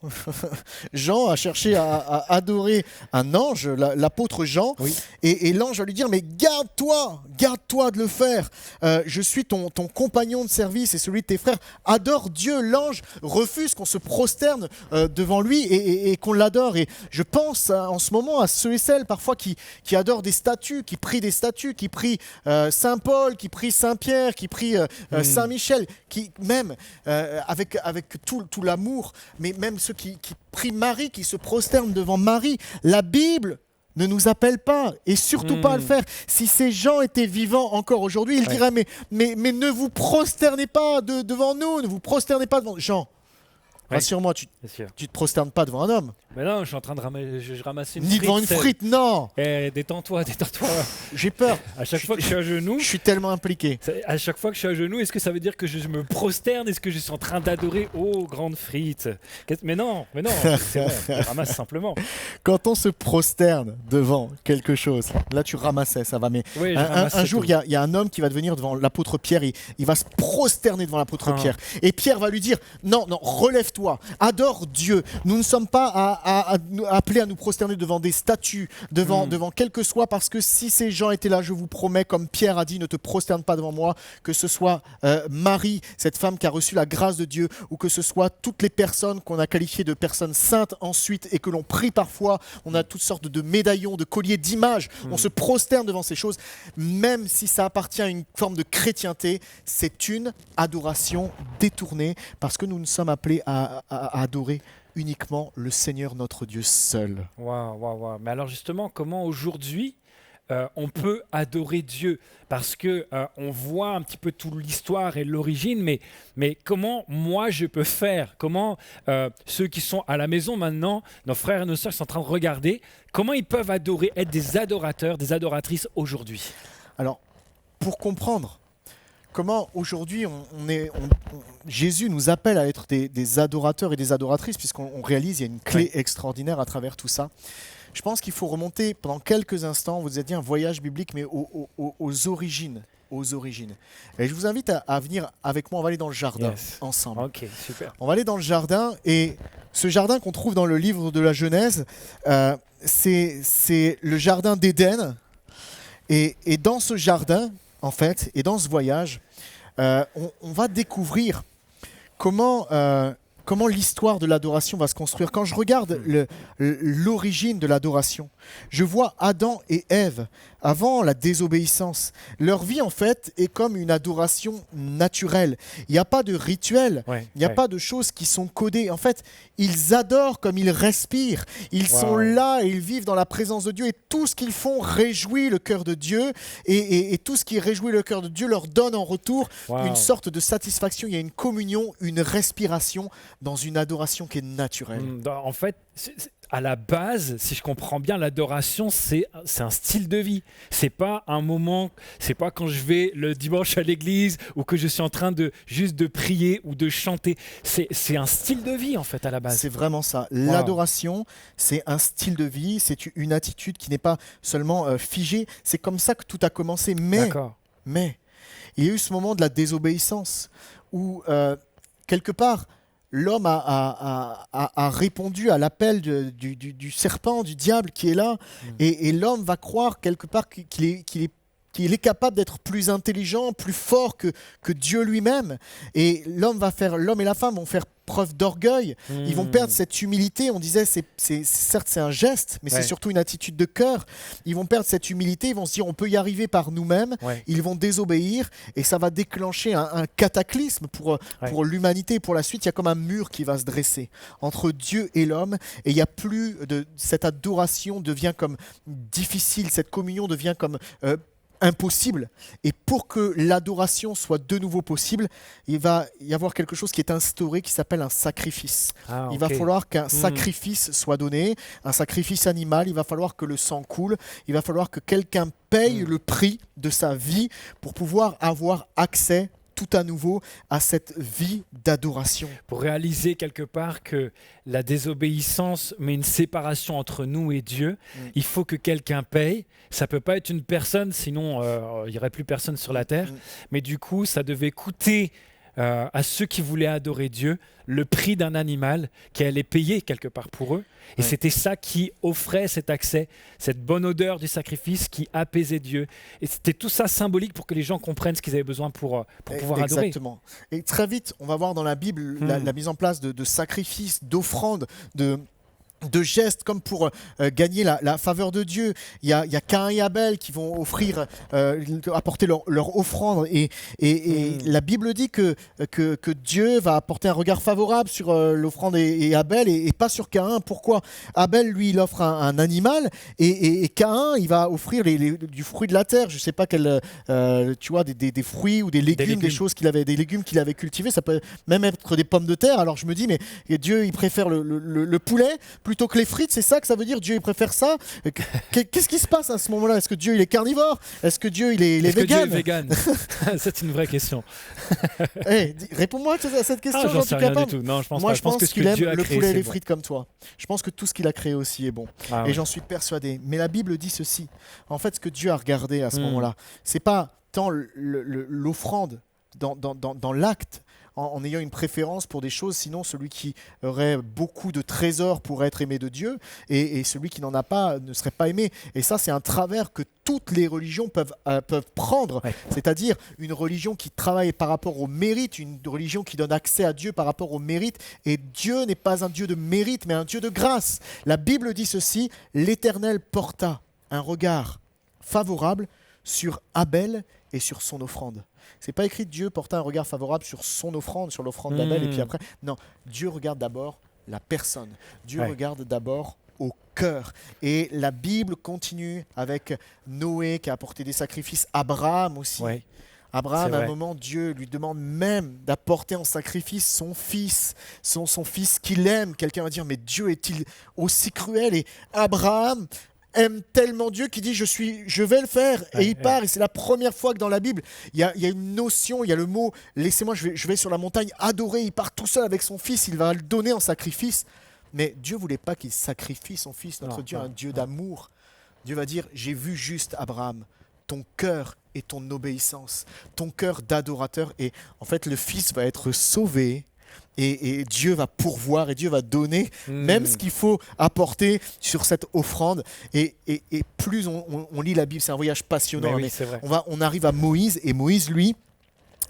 Speaker 2: a cherché à adorer un ange, l'apôtre Jean.
Speaker 5: Oui.
Speaker 2: Et l'ange va lui dire, mais garde-toi de le faire. Je suis ton compagnon de service et celui de tes frères. Adore Dieu. L'ange refuse qu'on se prosterne devant lui et qu'on l'adore. Et je pense en ce moment à ceux et celles parfois qui adorent des statues, qui prient des statues, qui prient Saint Paul, qui prient Saint Pierre, qui prient Saint Michel, qui même avec tout l'amour, mais même ceux qui prient Marie, qui se prosternent devant Marie. La Bible ne nous appelle pas, et surtout pas à le faire. Si ces gens étaient vivants encore aujourd'hui, ils diraient, mais ne vous prosternez pas devant nous, ne vous prosternez pas devant... Jean, rassure-moi, tu te prosternes pas devant un homme.
Speaker 5: Mais non, je suis en train de ramasser une
Speaker 2: Ni
Speaker 5: frite.
Speaker 2: devant une frite, non.
Speaker 5: Détends-toi.
Speaker 2: J'ai peur.
Speaker 5: À chaque fois que je suis à genoux,
Speaker 2: Je suis tellement impliqué.
Speaker 5: à chaque fois que je suis à genoux, est-ce que ça veut dire que je me prosterne? Est-ce que je suis en train d'adorer? Oh, grande frite. Mais non, c'est bon, je ramasse simplement.
Speaker 2: Quand on se prosterne devant quelque chose, là tu ramassais, ça va, mais
Speaker 5: Oui,
Speaker 2: un jour, il y a un homme qui va devenir devant l'apôtre Pierre, il va se prosterner devant l'apôtre Pierre. Et Pierre va lui dire, non, relève-toi, adore Dieu. Nous ne sommes pas appelés à nous prosterner devant des statues, devant quel que soit, parce que si ces gens étaient là, je vous promets, comme Pierre a dit, ne te prosterne pas devant moi, que ce soit Marie, cette femme qui a reçu la grâce de Dieu, ou que ce soit toutes les personnes qu'on a qualifiées de personnes saintes ensuite, et que l'on prie parfois, on a toutes sortes de médaillons, de colliers, d'images, on se prosterne devant ces choses, même si ça appartient à une forme de chrétienté, c'est une adoration détournée, parce que nous ne sommes appelés à adorer uniquement le Seigneur notre Dieu seul.
Speaker 5: Waouh. Mais alors justement, comment aujourd'hui on peut adorer Dieu? Parce que on voit un petit peu toute l'histoire et l'origine, mais comment moi je peux faire? Comment ceux qui sont à la maison maintenant, nos frères et nos sœurs sont en train de regarder, comment ils peuvent adorer, être des adorateurs, des adoratrices aujourd'hui?
Speaker 2: Alors, pour comprendre comment aujourd'hui Jésus nous appelle à être des adorateurs et des adoratrices, puisqu'on réalise qu'il y a une clé extraordinaire à travers tout ça. Je pense qu'il faut remonter pendant quelques instants, vous avez dit un voyage biblique, mais aux origines. Et je vous invite à venir avec moi, on va aller dans le jardin ensemble.
Speaker 5: Ok, super.
Speaker 2: On va aller dans le jardin, et ce jardin qu'on trouve dans le livre de la Genèse, c'est le jardin d'Éden. Et dans ce jardin, en fait, et dans ce voyage, on va découvrir comment l'histoire de l'adoration va se construire. Quand je regarde l'origine de l'adoration, je vois Adam et Ève, avant la désobéissance. Leur vie, en fait, est comme une adoration naturelle. Il n'y a pas de rituel, il n'y a pas de choses qui sont codées. En fait, ils adorent comme ils respirent. Ils sont là et ils vivent dans la présence de Dieu. Et tout ce qu'ils font réjouit le cœur de Dieu. Et tout ce qui réjouit le cœur de Dieu leur donne en retour une sorte de satisfaction. Il y a une communion, une respiration dans une adoration qui est naturelle.
Speaker 5: En fait, à la base, si je comprends bien, l'adoration, c'est un style de vie. C'est pas un moment, c'est pas quand je vais le dimanche à l'église ou que je suis en train juste de prier ou de chanter. C'est un style de vie, en fait, à la base.
Speaker 2: C'est vraiment ça. L'adoration, c'est un style de vie, c'est une attitude qui n'est pas seulement figée. C'est comme ça que tout a commencé. Mais il y a eu ce moment de la désobéissance où, quelque part, l'homme a répondu à l'appel du serpent, du diable qui est là, et l'homme va croire quelque part qu'il est capable d'être plus intelligent, plus fort que Dieu lui-même. Et l'homme et la femme vont faire preuve d'orgueil. Ils vont perdre cette humilité. On disait, certes c'est un geste, mais c'est surtout une attitude de cœur. Ils vont perdre cette humilité. Ils vont se dire, on peut y arriver par nous-mêmes. Ils vont désobéir et ça va déclencher un cataclysme pour l'humanité. Pour la suite, il y a comme un mur qui va se dresser entre Dieu et l'homme. Et il y a plus de cette adoration devient comme difficile. Cette communion devient comme impossible. Et pour que l'adoration soit de nouveau possible, il va y avoir quelque chose qui est instauré qui s'appelle un sacrifice.
Speaker 5: Ah,
Speaker 2: Il va
Speaker 5: ok.
Speaker 2: falloir qu'un sacrifice soit donné, un sacrifice animal, il va falloir que le sang coule, il va falloir que quelqu'un paye le prix de sa vie pour pouvoir avoir accès tout à nouveau à cette vie d'adoration.
Speaker 5: Pour réaliser quelque part que la désobéissance met une séparation entre nous et Dieu, il faut que quelqu'un paye. Ça peut pas être une personne, sinon il n'y aurait plus personne sur la terre. Mais du coup, ça devait coûter à ceux qui voulaient adorer Dieu le prix d'un animal qui allait payer quelque part pour eux. Et
Speaker 2: Ouais.
Speaker 5: c'était ça qui offrait cet accès, cette bonne odeur du sacrifice qui apaisait Dieu. Et c'était tout ça symbolique pour que les gens comprennent ce qu'ils avaient besoin pour pouvoir adorer.
Speaker 2: Exactement. Et très vite, on va voir dans la Bible la mise en place de sacrifices, d'offrandes, de gestes comme pour gagner la faveur de Dieu. Il y a Caïn et Abel qui vont apporter leur offrande et la Bible dit que Dieu va apporter un regard favorable sur l'offrande et Abel et pas sur Caïn. Pourquoi? Abel, lui, il offre un animal et Caïn, il va offrir du fruit de la terre. Je sais pas quel, tu vois, des fruits ou des légumes, des légumes qu'il avait cultivés. Ça peut même être des pommes de terre. Alors je me dis, mais Dieu, il préfère le poulet plutôt que les frites, c'est ça que ça veut dire? Dieu, il préfère ça? Qu'est-ce qui se passe à ce moment-là? Est-ce que Dieu, il est carnivore? Est-ce que Dieu, il est
Speaker 5: Est-ce que Dieu est
Speaker 2: vegan?
Speaker 5: vegan? C'est une vraie question.
Speaker 2: Réponds-moi à cette question,
Speaker 5: J'en
Speaker 2: j'en
Speaker 5: sais
Speaker 2: suis
Speaker 5: rien du
Speaker 2: capable.
Speaker 5: tout. Non, je pense
Speaker 2: Moi,
Speaker 5: pas.
Speaker 2: je pense
Speaker 5: que ce
Speaker 2: qu'il
Speaker 5: que
Speaker 2: aime
Speaker 5: Dieu a
Speaker 2: le
Speaker 5: créé,
Speaker 2: poulet et
Speaker 5: c'est
Speaker 2: les
Speaker 5: bon.
Speaker 2: frites comme toi. Je pense que tout ce qu'il a créé aussi est bon.
Speaker 5: Ah
Speaker 2: Et
Speaker 5: ouais.
Speaker 2: j'en suis persuadé. Mais la Bible dit ceci. En fait, ce que Dieu a regardé à ce
Speaker 5: Mm.
Speaker 2: moment-là, c'est pas tant l'offrande dans l'acte, en ayant une préférence pour des choses, sinon celui qui aurait beaucoup de trésors pourrait être aimé de Dieu, et celui qui n'en a pas ne serait pas aimé. Et ça, c'est un travers que toutes les religions peuvent prendre,
Speaker 5: Ouais.
Speaker 2: c'est-à-dire une religion qui travaille par rapport au mérite, une religion qui donne accès à Dieu par rapport au mérite, et Dieu n'est pas un Dieu de mérite, mais un Dieu de grâce. La Bible dit ceci: l'Éternel porta un regard favorable sur Abel et sur son offrande. C'est pas écrit Dieu porta un regard favorable sur son offrande, sur l'offrande d'Abel, et puis après. Non, Dieu regarde d'abord la personne. Dieu
Speaker 5: Ouais.
Speaker 2: regarde d'abord au cœur. Et la Bible continue avec Noé qui a apporté des sacrifices, Abraham aussi.
Speaker 5: Ouais.
Speaker 2: Abraham,
Speaker 5: C'est
Speaker 2: à un
Speaker 5: vrai.
Speaker 2: moment, Dieu lui demande même d'apporter en sacrifice son fils, son fils qu'il aime. Quelqu'un va dire, mais Dieu est-il aussi cruel? Et Abraham aime tellement Dieu qu'il dit, je vais le faire. Et il part. Et c'est la première fois que dans la Bible, il y a une notion, il y a le mot, laissez-moi, je vais sur la montagne adorer. Il part tout seul avec son fils, il va le donner en sacrifice. Mais Dieu ne voulait pas qu'il sacrifie son fils. Notre
Speaker 5: Non,
Speaker 2: Dieu est
Speaker 5: non,
Speaker 2: un Dieu d'amour. Dieu va dire, j'ai vu juste Abraham, ton cœur et ton obéissance, ton cœur d'adorateur. Et en fait, le fils va être sauvé. Et Dieu va pourvoir et Dieu va donner même ce qu'il faut apporter sur cette offrande. Et plus on lit la Bible, c'est un voyage passionnant.
Speaker 5: Mais oui,
Speaker 2: mais
Speaker 5: c'est vrai.
Speaker 2: on arrive à Moïse, et Moïse, lui,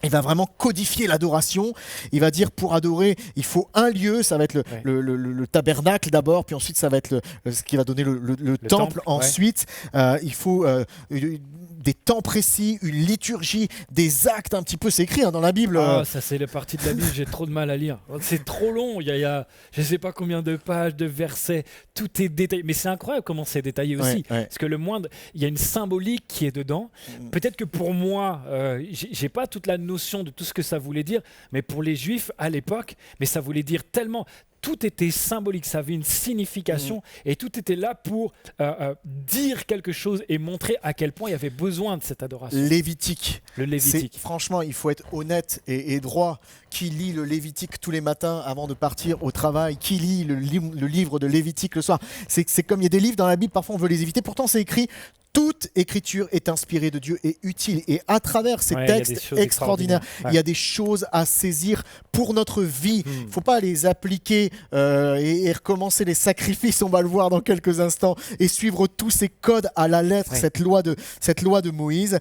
Speaker 2: il va vraiment codifier l'adoration. Il va dire, pour adorer, il faut un lieu. Ça va être le tabernacle d'abord, puis ensuite ça va être ce qui va donner le temple. Ensuite, il faut des temps précis, une liturgie, des actes un petit peu. C'est écrit dans la Bible.
Speaker 5: Ah, ça c'est la partie de la Bible, j'ai trop de mal à lire. C'est trop long, il y a je sais pas combien de pages, de versets, tout est détaillé. Mais c'est incroyable comment c'est détaillé aussi.
Speaker 2: Ouais.
Speaker 5: Parce que le moindre, il y a une symbolique qui est dedans. Peut-être que pour moi, j'ai pas toute la notion de tout ce que ça voulait dire, mais pour les Juifs à l'époque, mais ça voulait dire tellement. Tout était symbolique, ça avait une signification et tout était là pour dire quelque chose et montrer à quel point il y avait besoin de cette adoration.
Speaker 2: Lévitique.
Speaker 5: Le Lévitique.
Speaker 2: Franchement, il faut être honnête et droit. Qui lit le Lévitique tous les matins avant de partir au travail? Qui lit le livre de Lévitique le soir? C'est comme il y a des livres dans la Bible, parfois on veut les éviter. Pourtant, c'est écrit. Toute écriture est inspirée de Dieu et utile. Et à travers ces
Speaker 5: Ouais, il y a des
Speaker 2: textes
Speaker 5: choses
Speaker 2: extraordinaires,
Speaker 5: extraordinaires.
Speaker 2: il y a des choses à saisir pour notre vie. Il ne faut pas les appliquer et recommencer les sacrifices, on va le voir dans quelques instants, et suivre tous ces codes à la lettre,
Speaker 5: Ouais.
Speaker 2: cette loi de Moïse.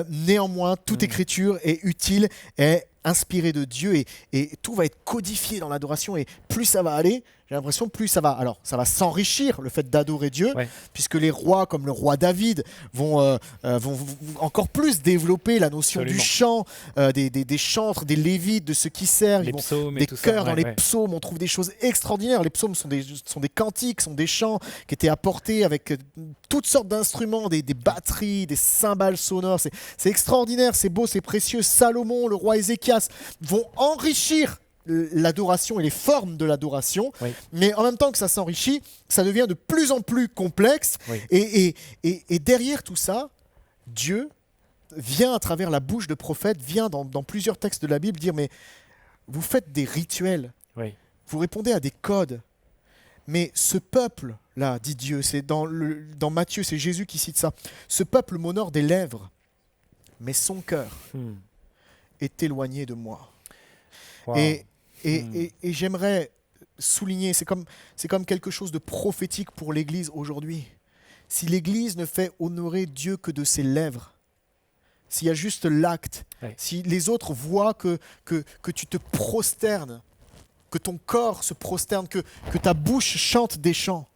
Speaker 2: Néanmoins, toute écriture est utile, est inspirée de Dieu, et tout va être codifié dans l'adoration. Et plus ça va aller, j'ai l'impression plus ça va. Alors, ça va s'enrichir, le fait d'adorer Dieu,
Speaker 5: Ouais.
Speaker 2: puisque les rois, comme le roi David, vont encore plus développer la notion du
Speaker 5: Absolument.
Speaker 2: chant, des chantres, des lévites, de ceux qui servent.
Speaker 5: Les
Speaker 2: Ils vont
Speaker 5: psaumes et
Speaker 2: des
Speaker 5: tout ça.
Speaker 2: chœurs dans
Speaker 5: Ouais,
Speaker 2: les
Speaker 5: ouais.
Speaker 2: psaumes, on trouve des choses extraordinaires. Les psaumes sont des cantiques, sont des chants qui étaient apportés avec toutes sortes d'instruments, des batteries, des cymbales sonores. C'est extraordinaire, c'est beau, c'est précieux. Salomon, le roi Ézéchias vont enrichir l'adoration et les formes de l'adoration,
Speaker 5: Oui.
Speaker 2: mais en même temps que ça s'enrichit, ça devient de plus en plus complexe.
Speaker 5: Oui.
Speaker 2: Et derrière tout ça, Dieu vient à travers la bouche de prophètes, vient dans plusieurs textes de la Bible dire, mais vous faites des rituels,
Speaker 5: Oui.
Speaker 2: vous répondez à des codes, mais ce peuple-là, dit Dieu, c'est dans Matthieu, c'est Jésus qui cite ça, ce peuple m'honore des lèvres, mais son cœur
Speaker 5: Hmm.
Speaker 2: est éloigné de moi.
Speaker 5: Wow.
Speaker 2: Et
Speaker 5: Hmm.
Speaker 2: j'aimerais souligner, c'est comme quelque chose de prophétique pour l'Église aujourd'hui. Si l'Église ne fait honorer Dieu que de ses lèvres, s'il y a juste l'acte,
Speaker 5: Ouais.
Speaker 2: si les autres voient que tu te prosternes, que ton corps se prosterne, que ta bouche chante des chants,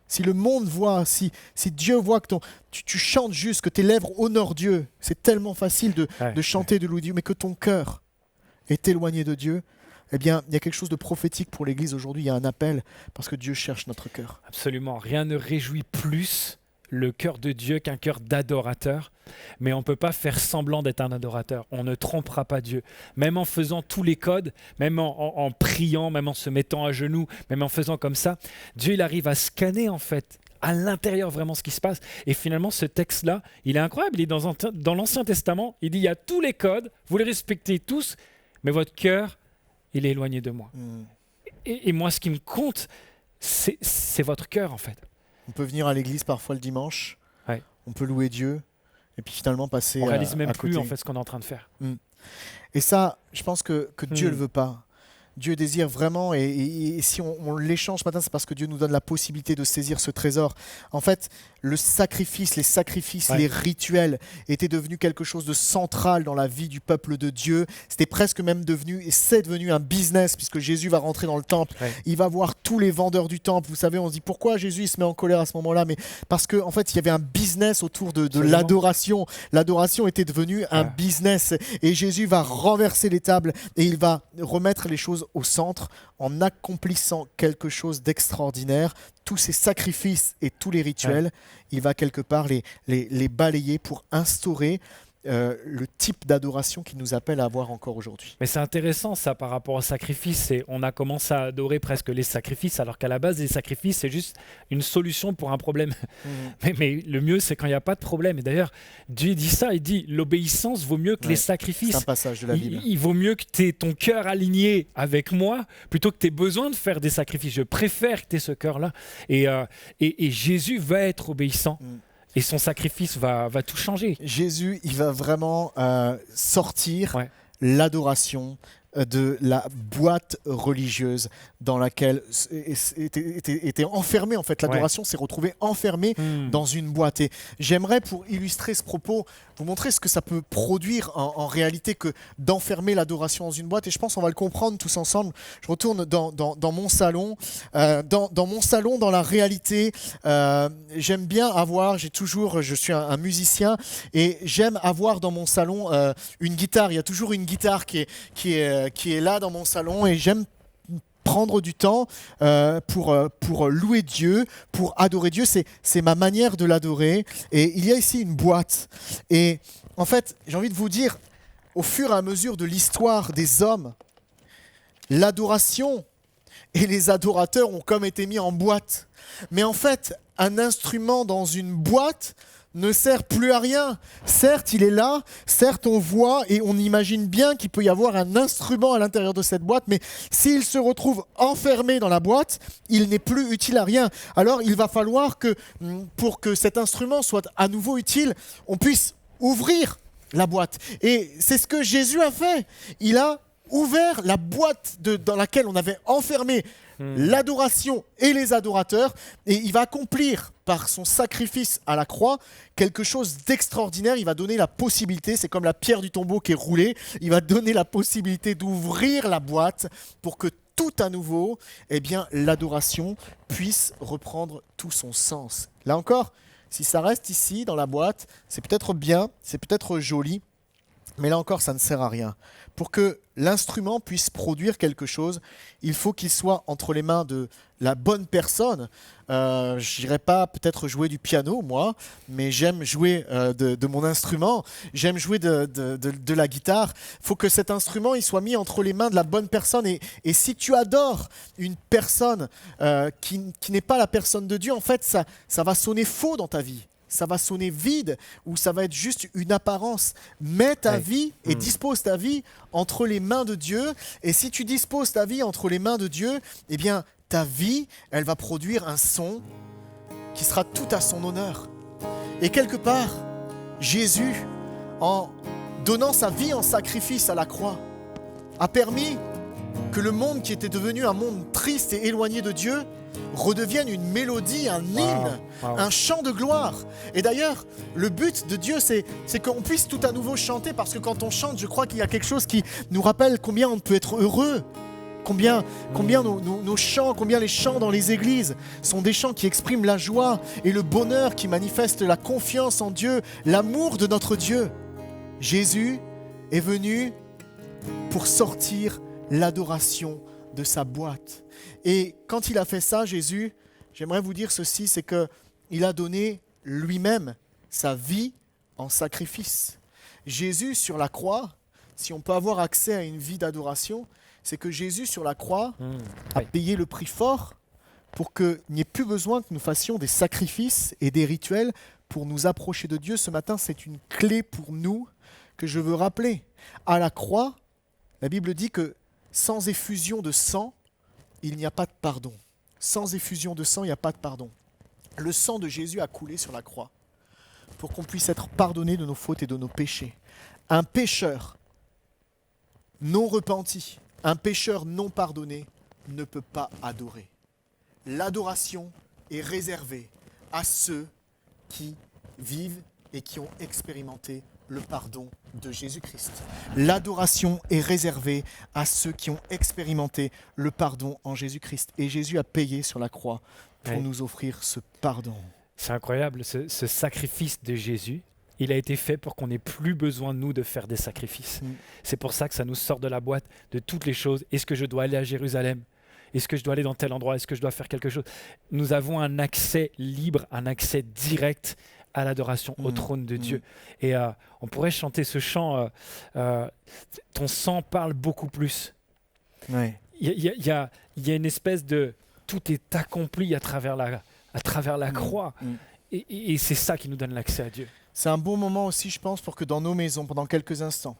Speaker 2: si le monde voit, si Dieu voit que tu chantes juste, que tes lèvres honorent Dieu, c'est tellement facile de
Speaker 5: Ouais.
Speaker 2: chanter, de louer Dieu, mais que ton cœur est éloigné de Dieu, eh bien, il y a quelque chose de prophétique pour l'Église aujourd'hui, il y a un appel, parce que Dieu cherche notre cœur.
Speaker 5: Absolument. Rien ne réjouit plus le cœur de Dieu qu'un cœur d'adorateur. Mais on ne peut pas faire semblant d'être un adorateur. On ne trompera pas Dieu. Même en faisant tous les codes, même en priant, même en se mettant à genoux, même en faisant comme ça, Dieu, il arrive à scanner en fait à l'intérieur vraiment ce qui se passe. Et finalement, ce texte-là, il est incroyable. Il est dans l'Ancien Testament. Il dit, il y a tous les codes, vous les respectez tous, mais votre cœur, il est éloigné de moi. Et moi, ce qui me compte, c'est votre cœur en fait.
Speaker 2: On peut venir à l'église parfois le dimanche,
Speaker 5: Ouais.
Speaker 2: on peut louer Dieu, et puis finalement passer
Speaker 5: On réalise même
Speaker 2: à
Speaker 5: plus
Speaker 2: côté.
Speaker 5: en fait ce qu'on est en train de faire.
Speaker 2: Et ça, je pense que Dieu ne
Speaker 5: Hmm.
Speaker 2: le veut pas. Dieu désire vraiment, et si on l'échange ce matin, c'est parce que Dieu nous donne la possibilité de saisir ce trésor. En fait, les sacrifices,
Speaker 5: Ouais.
Speaker 2: les rituels étaient devenus quelque chose de central dans la vie du peuple de Dieu. C'était presque même devenu, et c'est devenu un business, puisque Jésus va rentrer dans le temple.
Speaker 5: Ouais.
Speaker 2: Il va voir tous les vendeurs du temple. Vous savez, on se dit pourquoi Jésus il se met en colère à ce moment-là, mais parce qu'en fait, il y avait un business autour de
Speaker 5: Absolument.
Speaker 2: l'adoration. L'adoration était devenue un
Speaker 5: Ouais.
Speaker 2: business, et Jésus va renverser les tables et il va remettre les choses au centre en accomplissant quelque chose d'extraordinaire. Tous ces sacrifices et tous les rituels, il va quelque part les balayer pour instaurer le type d'adoration qu'il nous appelle à avoir encore aujourd'hui.
Speaker 5: Mais c'est intéressant ça par rapport au sacrifice. On a commencé à adorer presque les sacrifices, alors qu'à la base, les sacrifices, c'est juste une solution pour un problème. Mais le mieux, c'est quand il n'y a pas de problème. Et d'ailleurs, Dieu dit ça, il dit l'obéissance vaut mieux que
Speaker 2: Ouais.
Speaker 5: les
Speaker 2: C'est
Speaker 5: sacrifices.
Speaker 2: un passage de la Bible.
Speaker 5: Il vaut mieux que tu aies ton cœur aligné avec moi plutôt que tu aies besoin de faire des sacrifices. Je préfère que tu aies ce cœur-là. Et Jésus va être obéissant. Et son sacrifice va tout changer.
Speaker 2: Jésus, il va vraiment sortir
Speaker 5: Ouais.
Speaker 2: l'adoration de la boîte religieuse dans laquelle était enfermée. En fait, l'adoration s'est retrouvée enfermée dans une boîte. Et j'aimerais, pour illustrer ce propos, vous montrer ce que ça peut produire en réalité que d'enfermer l'adoration dans une boîte. Et je pense qu'on va le comprendre tous ensemble. Je retourne dans mon salon. Dans mon salon, dans la réalité, j'aime bien avoir, je suis un musicien et j'aime avoir dans mon salon une guitare. Il y a toujours une guitare qui est là dans mon salon et j'aime prendre du temps pour louer Dieu, pour adorer Dieu. C'est ma manière de l'adorer. Et il y a ici une boîte. Et en fait, j'ai envie de vous dire, au fur et à mesure de l'histoire des hommes, l'adoration et les adorateurs ont comme été mis en boîte. Mais en fait, un instrument dans une boîte ne sert plus à rien. Certes, il est là, certes, on voit et on imagine bien qu'il peut y avoir un instrument à l'intérieur de cette boîte, mais s'il se retrouve enfermé dans la boîte, il n'est plus utile à rien. Alors, il va falloir que, pour que cet instrument soit à nouveau utile, on puisse ouvrir la boîte. Et c'est ce que Jésus a fait. Il a ouvert la boîte dans laquelle on avait enfermé l'adoration et les adorateurs, et il va accomplir par son sacrifice à la croix quelque chose d'extraordinaire. Il va donner la possibilité, c'est comme la pierre du tombeau qui est roulée, il va donner la possibilité d'ouvrir la boîte pour que tout à nouveau, eh bien, l'adoration puisse reprendre tout son sens. Là encore, si ça reste ici, dans la boîte, c'est peut-être bien, c'est peut-être joli, mais là encore, ça ne sert à rien. Pour que l'instrument puisse produire quelque chose, il faut qu'il soit entre les mains de la bonne personne. Je n'irai pas peut-être jouer du piano, moi, mais j'aime jouer de mon instrument, j'aime jouer de la guitare. Il faut que cet instrument il soit mis entre les mains de la bonne personne. Et si tu adores une personne qui n'est pas la personne de Dieu, en fait, ça va sonner faux dans ta vie. Ça va sonner vide ou ça va être juste une apparence. Mets ta vie et dispose ta vie entre les mains de Dieu. Et si tu disposes ta vie entre les mains de Dieu, eh bien, ta vie, elle va produire un son qui sera tout à son honneur. Et quelque part, Jésus, en donnant sa vie en sacrifice à la croix, a permis que le monde qui était devenu un monde triste et éloigné de Dieu redevienne une mélodie, un hymne, un chant de gloire. Et d'ailleurs, le but de Dieu, c'est qu'on puisse tout à nouveau chanter, parce que quand on chante, je crois qu'il y a quelque chose qui nous rappelle combien on peut être heureux, combien nos chants, combien les chants dans les églises sont des chants qui expriment la joie et le bonheur, qui manifestent la confiance en Dieu, l'amour de notre Dieu. Jésus est venu pour sortir l'adoration de sa boîte. Et quand il a fait ça, Jésus, j'aimerais vous dire ceci, c'est qu'il a donné lui-même sa vie en sacrifice. Jésus sur la croix, si on peut avoir accès à une vie d'adoration, c'est que Jésus sur la croix a payé le prix fort pour qu'il n'y ait plus besoin que nous fassions des sacrifices et des rituels pour nous approcher de Dieu. Ce matin, c'est une clé pour nous que je veux rappeler. À la croix, la Bible dit que sans effusion de sang, il n'y a pas de pardon. Sans effusion de sang, il n'y a pas de pardon. Le sang de Jésus a coulé sur la croix pour qu'on puisse être pardonné de nos fautes et de nos péchés. Un pécheur non repenti, un pécheur non pardonné ne peut pas adorer. L'adoration est réservée à ceux qui vivent et qui ont expérimenté le pardon de Jésus-Christ. L'adoration est réservée à ceux qui ont expérimenté le pardon en Jésus-Christ. Et Jésus a payé sur la croix pour nous offrir ce pardon.
Speaker 5: C'est incroyable, ce sacrifice de Jésus, il a été fait pour qu'on n'ait plus besoin, nous, de faire des sacrifices. C'est pour ça que ça nous sort de la boîte de toutes les choses. Est-ce que je dois aller à Jérusalem ? Est-ce que je dois aller dans tel endroit ? Est-ce que je dois faire quelque chose ? Nous avons un accès libre, un accès direct à l'adoration, au trône de Dieu. Et on pourrait chanter ce chant, ton sang parle beaucoup plus. Il y a une espèce de tout est accompli à travers la croix. Et c'est ça qui nous donne l'accès à Dieu.
Speaker 2: C'est un bon moment aussi, je pense, pour que dans nos maisons, pendant quelques instants,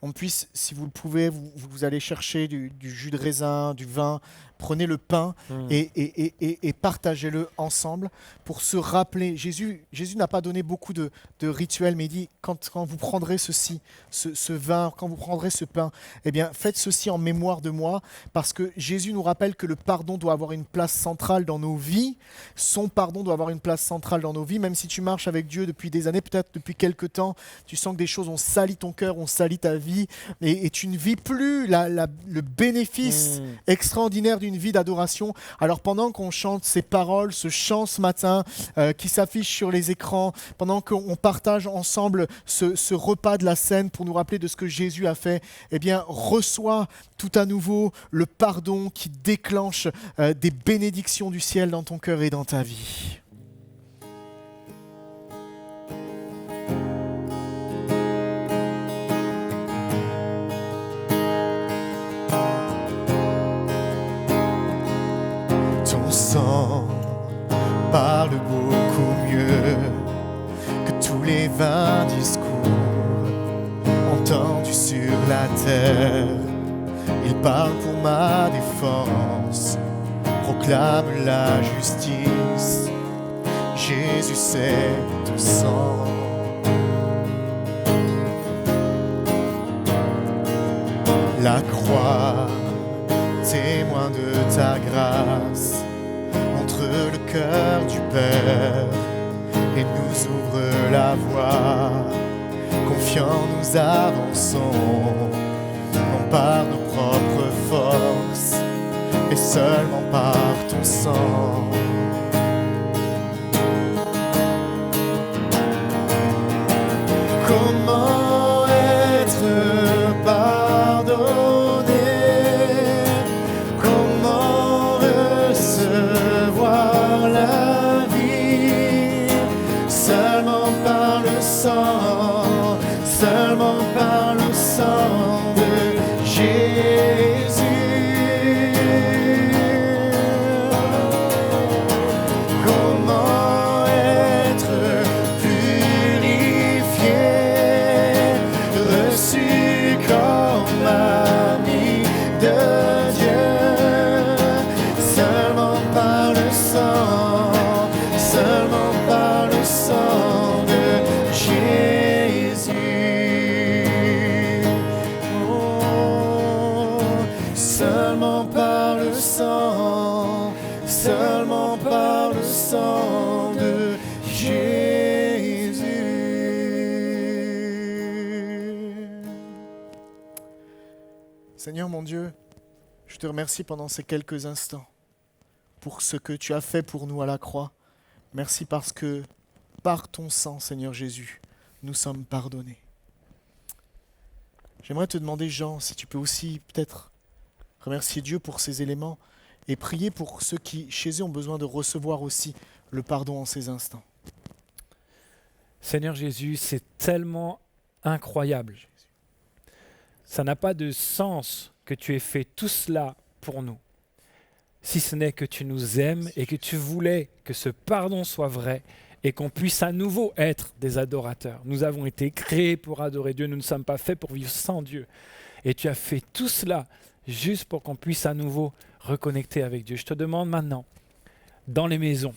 Speaker 2: on puisse, si vous le pouvez, vous allez chercher du jus de raisin, du vin, prenez le pain et partagez-le ensemble pour se rappeler. Jésus n'a pas donné beaucoup de rituels, mais il dit, quand vous prendrez ceci, ce vin, quand vous prendrez ce pain, eh bien, faites ceci en mémoire de moi, parce que Jésus nous rappelle que le pardon doit avoir une place centrale dans nos vies. Son pardon doit avoir une place centrale dans nos vies, même si tu marches avec Dieu depuis des années, peut-être depuis quelques temps, tu sens que des choses ont sali ton cœur, ont sali ta vie, et tu ne vis plus le bénéfice extraordinaire d'une vie d'adoration. Alors pendant qu'on chante ces paroles, ce chant ce matin qui s'affiche sur les écrans, pendant qu'on partage ensemble ce repas de la scène pour nous rappeler de ce que Jésus a fait, eh bien reçois tout à nouveau le pardon qui déclenche des bénédictions du ciel dans ton cœur et dans ta vie. Ton sang parle beaucoup mieux que tous les vains discours entendus sur la terre. Il parle pour ma défense, proclame la justice. Jésus, c'est ton sang. La croix, témoin de ta grâce, montre le cœur du Père et nous ouvre la voie. Confiants, nous avançons, non par nos propres forces, seulement par ton sang. Comment être pardonné? Comment recevoir la vie? Seulement par le sang, seulement par le sang de Jésus. Comment être purifié, reçu comme ami de Dieu, seulement par le sang, seulement par le sang de Jésus. Oh, seulement par le sang, seulement par le sang de Jésus. Seigneur mon Dieu, je te remercie pendant ces quelques instants pour ce que tu as fait pour nous à la croix. Merci parce que par ton sang, Seigneur Jésus, nous sommes pardonnés. J'aimerais te demander, Jean, si tu peux aussi peut-être remercier Dieu pour ces éléments et prier pour ceux qui, chez eux, ont besoin de recevoir aussi le pardon en ces instants.
Speaker 5: Seigneur Jésus, c'est tellement incroyable. Ça n'a pas de sens que tu aies fait tout cela pour nous, si ce n'est que tu nous aimes et que tu voulais que ce pardon soit vrai et qu'on puisse à nouveau être des adorateurs. Nous avons été créés pour adorer Dieu, nous ne sommes pas faits pour vivre sans Dieu. Et tu as fait tout cela juste pour qu'on puisse à nouveau reconnecter avec Dieu. Je te demande maintenant, dans les maisons,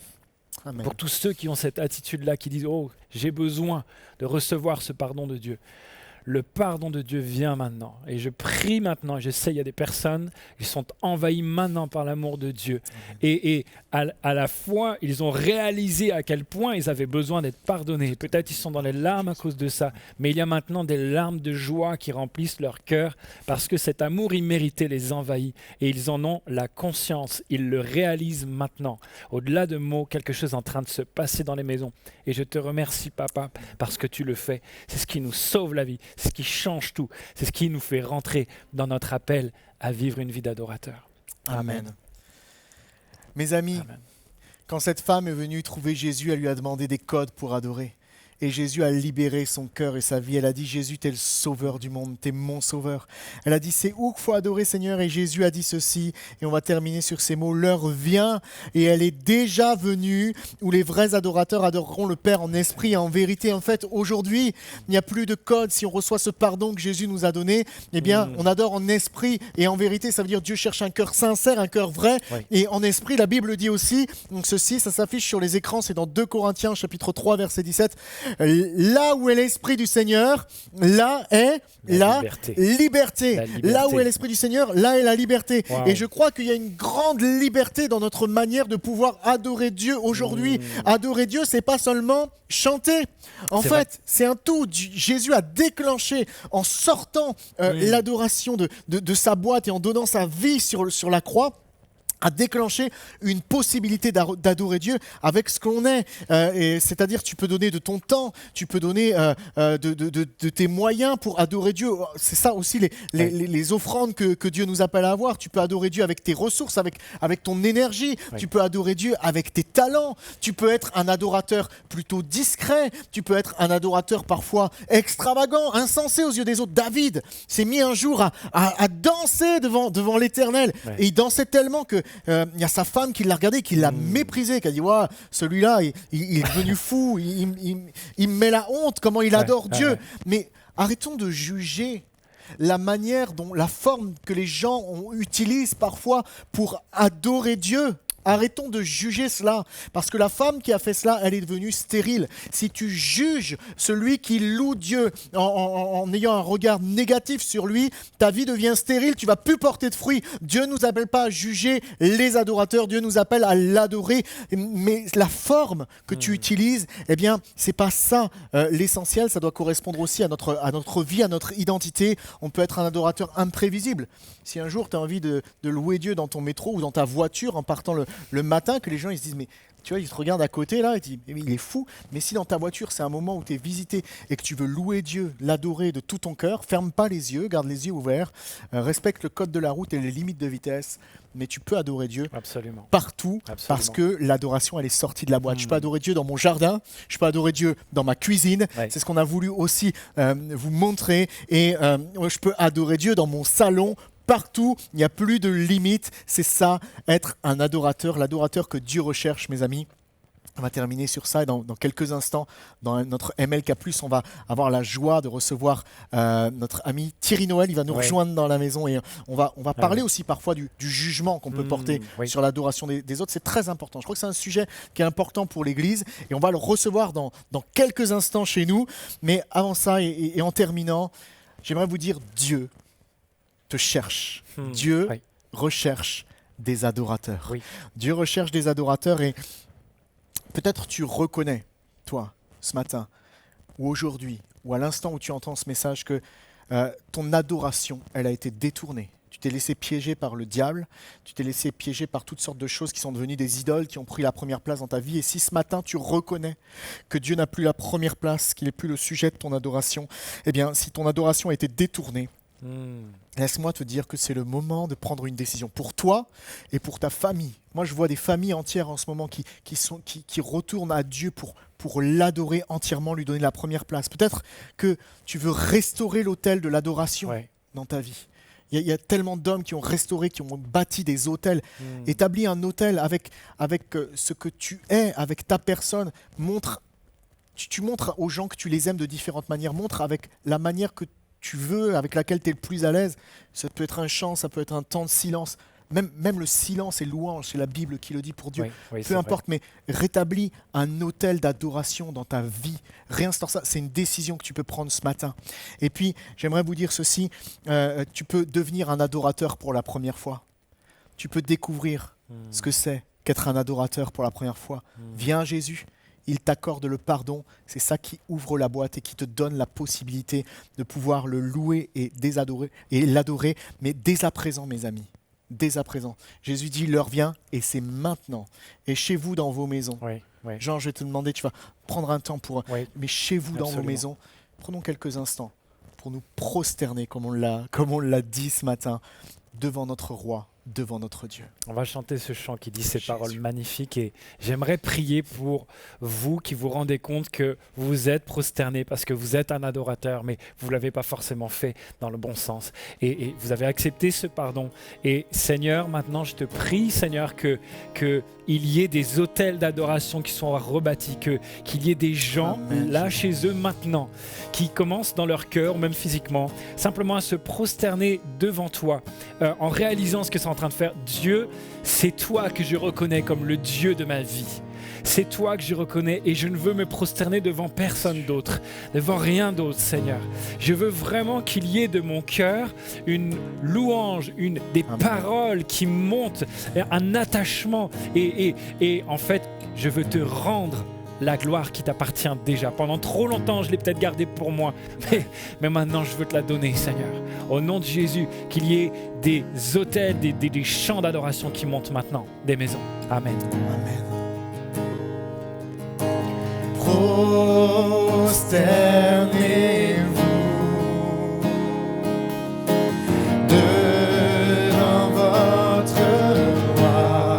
Speaker 2: Amen.
Speaker 5: pour tous ceux qui ont cette attitude-là, qui disent « Oh, j'ai besoin de recevoir ce pardon de Dieu », le pardon de Dieu vient maintenant. Et je prie maintenant, je sais, il y a des personnes qui sont envahies maintenant par l'amour de Dieu. Et à la fois, ils ont réalisé à quel point ils avaient besoin d'être pardonnés. Peut-être ils sont dans les larmes à cause de ça, mais il y a maintenant des larmes de joie qui remplissent leur cœur parce que cet amour immérité les envahit et ils en ont la conscience. Ils le réalisent maintenant. Au-delà de mots, quelque chose est en train de se passer dans les maisons. Et je te remercie, Papa, parce que tu le fais. C'est ce qui nous sauve la vie. C'est ce qui change tout. C'est ce qui nous fait rentrer dans notre appel à vivre une vie d'adorateur.
Speaker 2: Amen. Mes amis,
Speaker 5: Amen.
Speaker 2: quand cette femme est venue trouver Jésus, elle lui a demandé des codes pour adorer. Et Jésus a libéré son cœur et sa vie. Elle a dit, Jésus, t'es le sauveur du monde, t'es mon sauveur. Elle a dit, c'est où qu'il faut adorer, Seigneur? Et Jésus a dit ceci, et on va terminer sur ces mots. L'heure vient, et elle est déjà venue, où les vrais adorateurs adoreront le Père en esprit et en vérité. En fait, aujourd'hui, il n'y a plus de code. Si on reçoit ce pardon que Jésus nous a donné, eh bien, on adore en esprit et en vérité. Ça veut dire Dieu cherche un cœur sincère, un cœur vrai.
Speaker 5: Oui.
Speaker 2: Et en esprit, la Bible dit aussi, donc ceci, ça s'affiche sur les écrans, c'est dans 2 Corinthiens, chapitre 3, verset 17. Là où est l'Esprit du Seigneur, là est la liberté. Là où est l'Esprit du Seigneur, là est la liberté.
Speaker 5: Wow.
Speaker 2: Et je crois qu'il y a une grande liberté dans notre manière de pouvoir adorer Dieu aujourd'hui. Adorer Dieu, c'est pas seulement chanter. En
Speaker 5: C'est
Speaker 2: fait,
Speaker 5: vrai.
Speaker 2: c'est un tout. Jésus a déclenché en sortant l'adoration de sa boîte et en donnant sa vie sur la croix, a déclenché une possibilité d'adorer Dieu avec ce qu'on est. C'est-à-dire, tu peux donner de ton temps, tu peux donner de tes moyens pour adorer Dieu. C'est ça aussi les offrandes que Dieu nous appelle à avoir. Tu peux adorer Dieu avec tes ressources, avec ton énergie.
Speaker 5: Oui.
Speaker 2: Tu peux adorer Dieu avec tes talents. Tu peux être un adorateur plutôt discret. Tu peux être un adorateur parfois extravagant, insensé aux yeux des autres. David s'est mis un jour à danser devant l'Éternel.
Speaker 5: Ouais.
Speaker 2: Et il dansait tellement que il y a sa femme qui l'a regardé, qui l'a méprisé, qui a dit ouais, celui-là, il est devenu fou, il me met la honte, comment il adore Dieu.
Speaker 5: ouais.
Speaker 2: Mais arrêtons de juger la manière dont, la forme que les gens utilisent parfois pour adorer Dieu. Arrêtons de juger cela, parce que la femme qui a fait cela, elle est devenue stérile. Si tu juges celui qui loue Dieu en ayant un regard négatif sur lui, ta vie devient stérile, tu vas plus porter de fruits. Dieu ne nous appelle pas à juger les adorateurs, Dieu nous appelle à l'adorer, mais la forme que tu utilises, eh bien, c'est pas ça l'essentiel, ça doit correspondre aussi à notre vie, à notre identité. On peut être un adorateur imprévisible. Si un jour tu as envie de louer Dieu dans ton métro ou dans ta voiture en partant le matin, que les gens ils se disent mais tu vois, ils te regardent à côté là, ils te disent mais il est fou. Mais si dans ta voiture c'est un moment où tu es visité et que tu veux louer Dieu, l'adorer de tout ton cœur, ferme pas les yeux, garde les yeux ouverts, respecte le code de la route et les limites de vitesse, mais tu peux adorer Dieu
Speaker 5: Absolument.
Speaker 2: partout.
Speaker 5: Absolument.
Speaker 2: Parce que l'adoration elle est sortie de la boîte. Je peux adorer Dieu dans mon jardin, je peux adorer Dieu dans ma cuisine,
Speaker 5: Ouais.
Speaker 2: c'est ce qu'on a voulu aussi vous montrer, et je peux adorer Dieu dans mon salon. Partout, il n'y a plus de limite. C'est ça, être un adorateur, l'adorateur que Dieu recherche, mes amis. On va terminer sur ça et dans quelques instants, dans notre MLK+, on va avoir la joie de recevoir notre ami Thierry Noël. Il va nous
Speaker 5: Ouais.
Speaker 2: rejoindre dans la maison et on va parler
Speaker 5: ouais.
Speaker 2: aussi parfois du jugement qu'on peut porter
Speaker 5: oui.
Speaker 2: sur l'adoration des autres. C'est très important. Je crois que c'est un sujet qui est important pour l'Église et on va le recevoir dans quelques instants chez nous. Mais avant ça et en terminant, j'aimerais vous dire Dieu te cherche. Dieu
Speaker 5: Oui.
Speaker 2: recherche des adorateurs.
Speaker 5: Oui.
Speaker 2: Dieu recherche des adorateurs et peut-être tu reconnais, toi, ce matin, ou aujourd'hui, ou à l'instant où tu entends ce message, que ton adoration, elle a été détournée. Tu t'es laissé piéger par le diable, tu t'es laissé piéger par toutes sortes de choses qui sont devenues des idoles, qui ont pris la première place dans ta vie. Et si ce matin tu reconnais que Dieu n'a plus la première place, qu'il n'est plus le sujet de ton adoration, eh bien, si ton adoration a été détournée, laisse-moi te dire que c'est le moment de prendre une décision pour toi et pour ta famille. Moi, je vois des familles entières en ce moment qui retournent à Dieu pour l'adorer entièrement, lui donner la première place. Peut-être que tu veux restaurer l'autel de l'adoration
Speaker 5: Ouais.
Speaker 2: dans ta vie. Il y a tellement d'hommes qui ont restauré, qui ont bâti des autels. Établis un autel avec ce que tu es, avec ta personne. Tu montres aux gens que tu les aimes de différentes manières. Montre avec la manière que tu veux, avec laquelle tu es le plus à l'aise. Ça peut être un chant, ça peut être un temps de silence. Même le silence est louange, c'est la Bible qui le dit pour Dieu.
Speaker 5: Oui, oui, c'est
Speaker 2: Peu
Speaker 5: vrai.
Speaker 2: importe, mais rétablis un autel d'adoration dans ta vie. Réinstaure ça. C'est une décision que tu peux prendre ce matin. Et puis, j'aimerais vous dire ceci. Tu peux devenir un adorateur pour la première fois. Tu peux découvrir ce que c'est qu'être un adorateur pour la première fois. Viens à Jésus. Il t'accorde le pardon. C'est ça qui ouvre la boîte et qui te donne la possibilité de pouvoir le louer et l'adorer. Mais dès à présent, mes amis. Dès à présent. Jésus dit, l'heure vient et c'est maintenant. Et chez vous, dans vos maisons.
Speaker 5: Oui, oui.
Speaker 2: Jean, je vais te demander, tu vas prendre un temps pour...
Speaker 5: Oui.
Speaker 2: Mais chez vous, dans vos
Speaker 5: Absolument.
Speaker 2: maisons, prenons quelques instants pour nous prosterner, comme on l'a dit ce matin, devant notre roi, devant notre Dieu.
Speaker 5: On va chanter ce chant qui dit ces
Speaker 2: Jésus.
Speaker 5: paroles magnifiques et j'aimerais prier pour vous qui vous rendez compte que vous êtes prosterné parce que vous êtes un adorateur, mais vous ne l'avez pas forcément fait dans le bon sens. Et vous avez accepté ce pardon. Et Seigneur, maintenant je te prie, Seigneur, qu'il y ait des autels d'adoration qui sont rebâtis, qu'il y ait des gens
Speaker 2: Amen,
Speaker 5: là
Speaker 2: Jésus.
Speaker 5: chez eux maintenant qui commencent dans leur cœur, ou même physiquement, simplement à se prosterner devant toi en réalisant ce que c'est en train de faire. Dieu, c'est toi que je reconnais comme le Dieu de ma vie. C'est toi que je reconnais et je ne veux me prosterner devant personne d'autre, devant rien d'autre, Seigneur. Je veux vraiment qu'il y ait de mon cœur une louange, des
Speaker 2: Amen.
Speaker 5: paroles qui montent, un attachement. Et en fait, je veux te rendre la gloire qui t'appartient déjà. Pendant trop longtemps, je l'ai peut-être gardée pour moi, mais maintenant, je veux te la donner, Seigneur. Au nom de Jésus, qu'il y ait des autels, des chants d'adoration qui montent maintenant, des maisons. Amen.
Speaker 2: Amen. Prosternez-vous devant votre roi.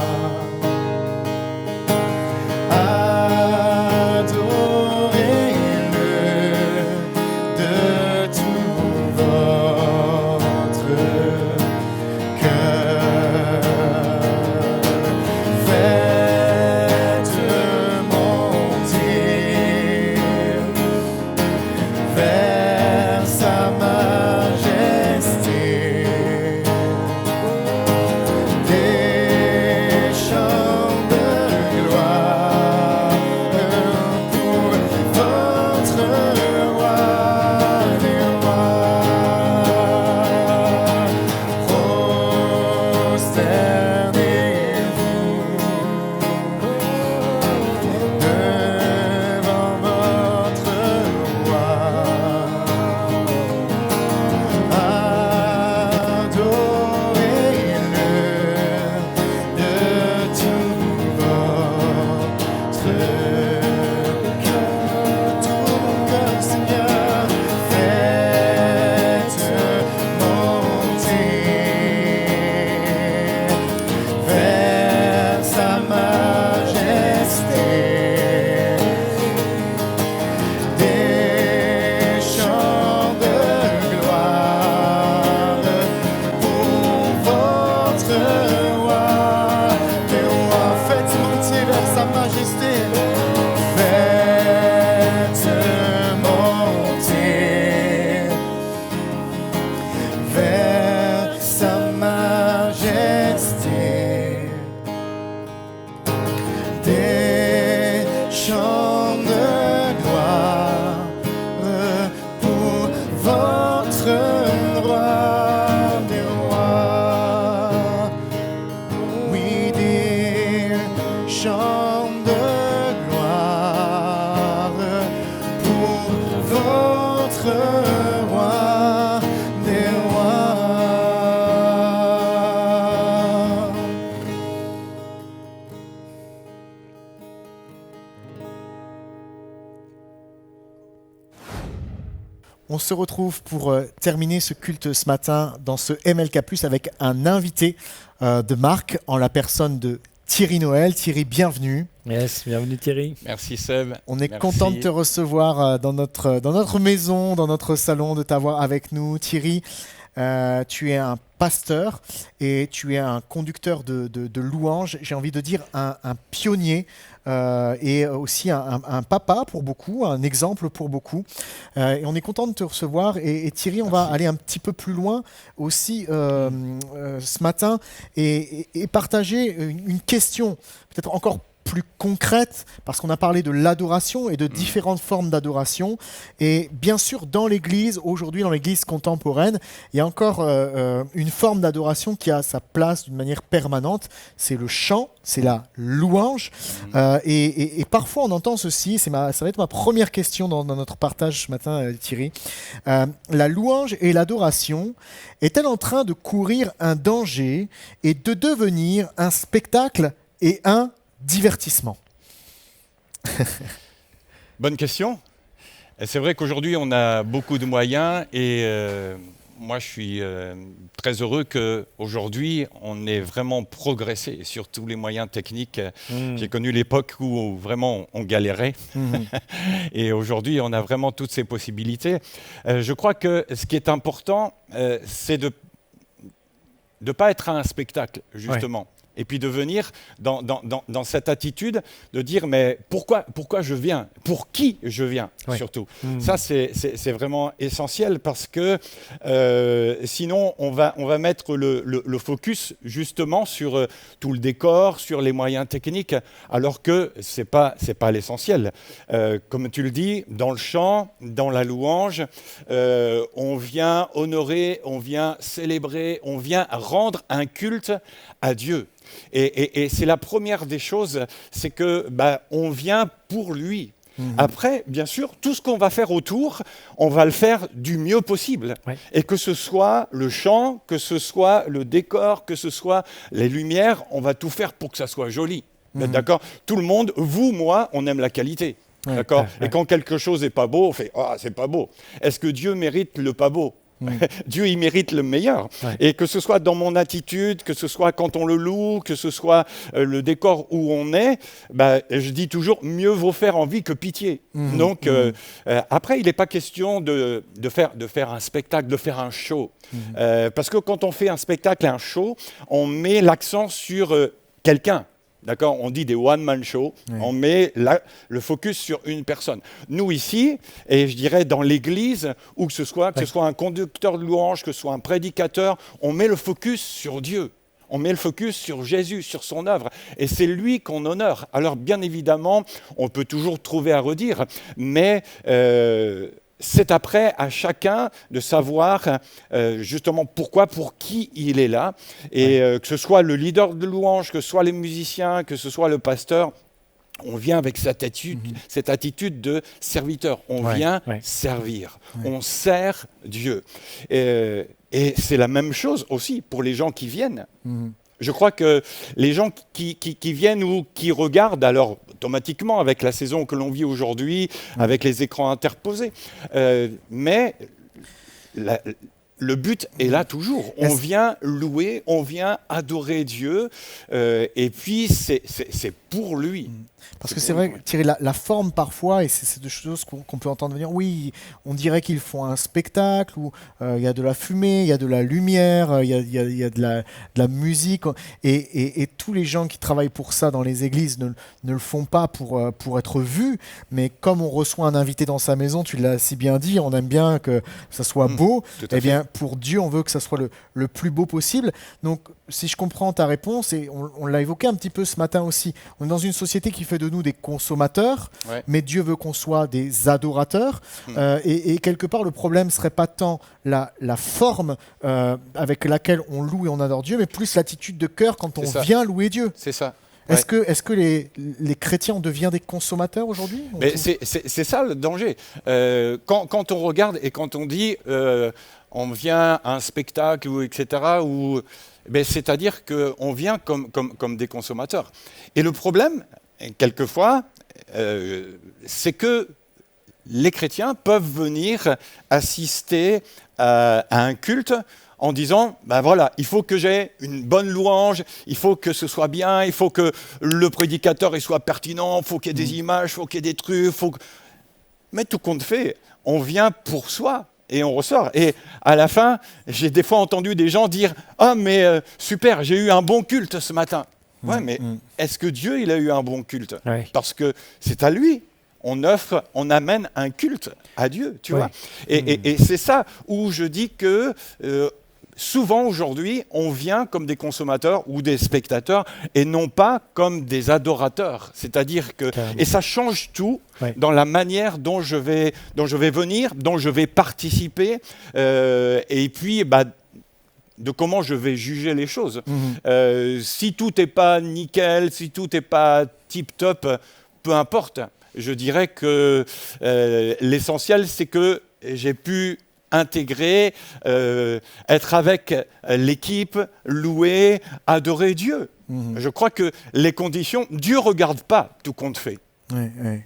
Speaker 2: Adorez-le de tout votre cœur. Faites monter vers On se retrouve pour terminer ce culte ce matin dans ce MLK+, avec un invité de marque en la personne de Thierry Noël. Thierry, bienvenue.
Speaker 5: Yes, bienvenue Thierry.
Speaker 6: Merci Seb.
Speaker 2: On est
Speaker 6: Merci.
Speaker 2: content de te recevoir dans notre maison, dans notre salon, de t'avoir avec nous. Thierry, tu es un pasteur et tu es un conducteur de louanges, j'ai envie de dire un pionnier et aussi un papa pour beaucoup, un exemple pour beaucoup. Et on est content de te recevoir. Et Thierry, on va aller un petit peu plus loin aussi ce matin et partager une question peut-être encore plus concrète, parce qu'on a parlé de l'adoration et de différentes formes d'adoration. Et bien sûr, dans l'Église, aujourd'hui, dans l'Église contemporaine, il y a encore une forme d'adoration qui a sa place d'une manière permanente. C'est le chant, c'est la louange. Et parfois, on entend ceci, ça va être ma première question dans notre partage ce matin, Thierry. La louange et l'adoration est-elle en train de courir un danger et de devenir un spectacle et un divertissement?
Speaker 6: Bonne question. Et c'est vrai qu'aujourd'hui, on a beaucoup de moyens et moi, je suis très heureux qu'aujourd'hui, on ait vraiment progressé sur tous les moyens techniques. J'ai connu l'époque où vraiment on galérait et aujourd'hui, on a vraiment toutes ces possibilités. Je crois que ce qui est important, c'est de ne pas être un spectacle, justement. Ouais. Et puis de venir dans cette attitude de dire mais pourquoi je viens? Pour qui je viens surtout? Ça, c'est vraiment essentiel parce que sinon, on va mettre le focus justement sur tout le décor, sur les moyens techniques, alors que c'est pas l'essentiel. Comme tu le dis, dans le chant, dans la louange, on vient honorer, on vient célébrer, on vient rendre un culte à Dieu. Et c'est la première des choses, c'est que on vient pour lui. Après, bien sûr, tout ce qu'on va faire autour, on va le faire du mieux possible. Ouais. Et que ce soit le chant, que ce soit le décor, que ce soit les lumières, on va tout faire pour que ça soit joli. D'accord ? Tout le monde, vous, moi, on aime la qualité. Ouais, d'accord ? Et quand quelque chose n'est pas beau, on fait « Ah, c'est pas beau ». Est-ce que Dieu mérite le pas beau ? Dieu, il mérite le meilleur. Ouais. Et que ce soit dans mon attitude, que ce soit quand on le loue, que ce soit le décor où on est, je dis toujours, mieux vaut faire envie que pitié. Donc, après, il n'est pas question de faire un spectacle, de faire un show. Parce que quand on fait un spectacle et un show, on met l'accent sur quelqu'un. D'accord, on dit des one-man shows, on met le focus sur une personne. Nous ici, et je dirais dans l'église, ou que ce soit un conducteur de louange, que ce soit un prédicateur, on met le focus sur Dieu. On met le focus sur Jésus, sur son œuvre. Et c'est lui qu'on honore. Alors bien évidemment, on peut toujours trouver à redire, mais c'est après à chacun de savoir justement pourquoi, pour qui il est là. Et que ce soit le leader de louange, que ce soit les musiciens, que ce soit le pasteur, on vient avec cette attitude de serviteur. On vient servir. On sert Dieu. Et c'est la même chose aussi pour les gens qui viennent. Je crois que les gens qui viennent ou qui regardent, alors automatiquement avec la saison que l'on vit aujourd'hui, avec les écrans interposés, mais le but est là toujours. On vient louer, on vient adorer Dieu, et puis c'est pour lui.
Speaker 2: Parce que c'est vrai, Thierry, la forme parfois, et c'est des choses qu'on peut entendre venir, oui, on dirait qu'ils font un spectacle où il y a de la fumée, il y a de la lumière, il y a de la musique, et tous les gens qui travaillent pour ça dans les églises ne le font pas pour être vus, mais comme on reçoit un invité dans sa maison, tu l'as si bien dit, on aime bien que ça soit beau, et bien pour Dieu, on veut que ça soit le plus beau possible. Donc, si je comprends ta réponse, et on l'a évoqué un petit peu ce matin aussi, on est dans une société qui fait de nous des consommateurs, mais Dieu veut qu'on soit des adorateurs. Et quelque part, le problème ne serait pas tant la forme avec laquelle on loue et on adore Dieu, mais plus l'attitude de cœur quand on vient louer Dieu.
Speaker 6: C'est ça.
Speaker 2: Est-ce que les chrétiens, on devient des consommateurs aujourd'hui ?
Speaker 6: Mais c'est ça le danger. Quand on regarde et quand on dit on vient à un spectacle, ou etc., c'est-à-dire qu'on vient comme des consommateurs. Et le problème, quelquefois, c'est que les chrétiens peuvent venir assister à un culte en disant, ben voilà, il faut que j'ai une bonne louange, il faut que ce soit bien, il faut que le prédicateur il soit pertinent, il faut qu'il y ait des images, il faut qu'il y ait des trucs, Mais tout compte fait, on vient pour soi et on ressort. Et à la fin, j'ai des fois entendu des gens dire, ah mais super, j'ai eu un bon culte ce matin. Ouais, mais est-ce que Dieu il a eu un bon culte? Parce que c'est à lui. On amène un culte à Dieu, tu vois. Et c'est ça où je dis que souvent aujourd'hui, on vient comme des consommateurs ou des spectateurs et non pas comme des adorateurs. C'est-à-dire que et ça change tout dans la manière dont je vais venir, dont je vais participer, et puis de comment je vais juger les choses. Si tout n'est pas nickel, si tout n'est pas tip-top, peu importe. Je dirais que l'essentiel, c'est que j'ai pu intégrer, être avec l'équipe, louer, adorer Dieu. Je crois que les conditions, Dieu ne regarde pas, tout compte fait.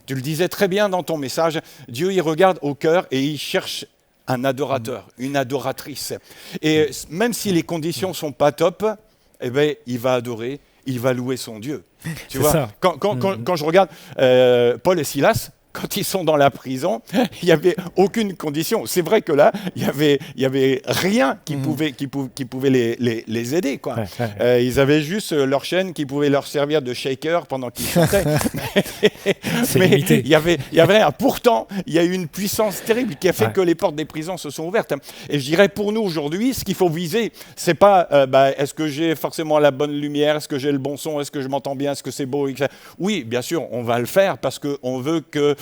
Speaker 6: Tu le disais très bien dans ton message, Dieu il regarde au cœur et il cherche un adorateur, une adoratrice. Et même si les conditions ne sont pas top, eh ben, il va adorer, il va louer son Dieu. Tu vois, quand je regarde Paul et Silas, quand ils sont dans la prison, il n'y avait aucune condition. C'est vrai que là, il y avait rien qui pouvait les aider, quoi. Ils avaient juste leur chaîne qui pouvait leur servir de shaker pendant qu'ils chantaient. mais il y avait rien. Pourtant, il y a eu une puissance terrible qui a fait que les portes des prisons se sont ouvertes. Et je dirais pour nous aujourd'hui, ce qu'il faut viser, c'est pas est-ce que j'ai forcément la bonne lumière, est-ce que j'ai le bon son, est-ce que je m'entends bien, est-ce que c'est beau, etc. Oui, bien sûr, on va le faire parce qu'on veut que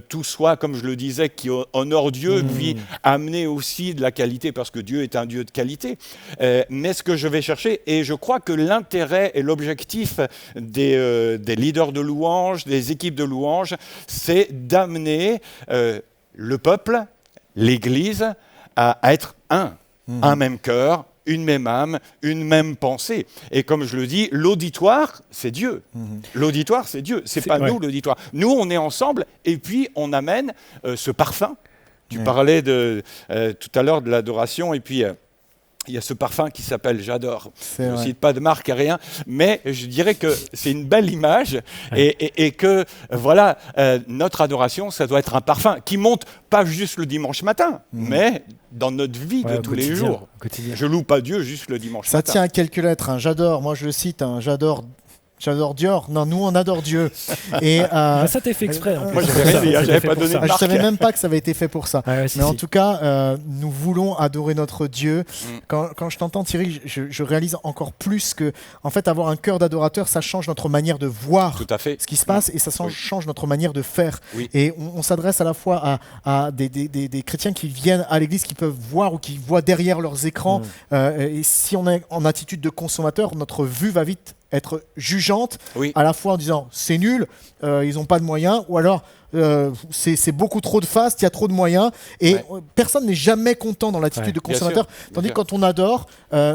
Speaker 6: tout soit, comme je le disais, qui honore Dieu, puis amener aussi de la qualité, parce que Dieu est un Dieu de qualité. Mais ce que je vais chercher, et je crois que l'intérêt et l'objectif des leaders de louange, des équipes de louange, c'est d'amener le peuple, l'Église, à être un même cœur, une même âme, une même pensée. Et comme je le dis, l'auditoire, c'est Dieu. L'auditoire, c'est Dieu. C'est pas nous, l'auditoire. Nous, on est ensemble et puis on amène ce parfum. Tu parlais tout à l'heure de l'adoration et puis il y a ce parfum qui s'appelle J'adore. Je ne cite pas de marque, rien, mais je dirais que c'est une belle image et que voilà, notre adoration, ça doit être un parfum qui monte pas juste le dimanche matin, mais dans notre vie de tous les jours. Je loue pas Dieu juste le dimanche matin.
Speaker 2: Ça tient à quelques lettres, hein. J'adore, moi je le cite, hein. J'adore Dior. Non, nous on adore Dieu. Et
Speaker 5: ça t'est fait exprès.
Speaker 6: Moi j'avais pas donné de marque.
Speaker 2: Je savais même pas que ça avait été fait pour ça. Mais en tout cas, nous voulons adorer notre Dieu. Quand je t'entends, Thierry, je réalise encore plus que, en fait, avoir un cœur d'adorateur, ça change notre manière de voir ce qui se passe et ça change notre manière de faire. Et on s'adresse à la fois à des chrétiens qui viennent à l'église, qui peuvent voir ou qui voient derrière leurs écrans. Et si on est en attitude de consommateur, notre vue va vite être jugeante, à la fois en disant c'est nul, ils n'ont pas de moyens, ou alors c'est beaucoup trop de faste, il y a trop de moyens, et personne n'est jamais content dans l'attitude de consommateur. Tandis que quand on adore,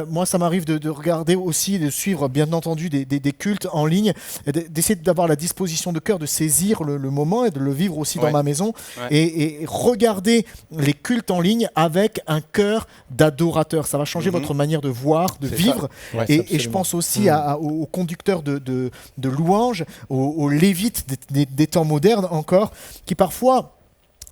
Speaker 2: moi ça m'arrive de regarder aussi, de suivre bien entendu des cultes en ligne, d'essayer d'avoir la disposition de cœur, de saisir le moment et de le vivre aussi dans ma maison, et regarder les cultes en ligne avec un cœur d'adorateur. Ça va changer votre manière de voir, de vivre, et je pense aussi aux conducteurs de louanges, aux lévites des temps modernes encore, qui parfois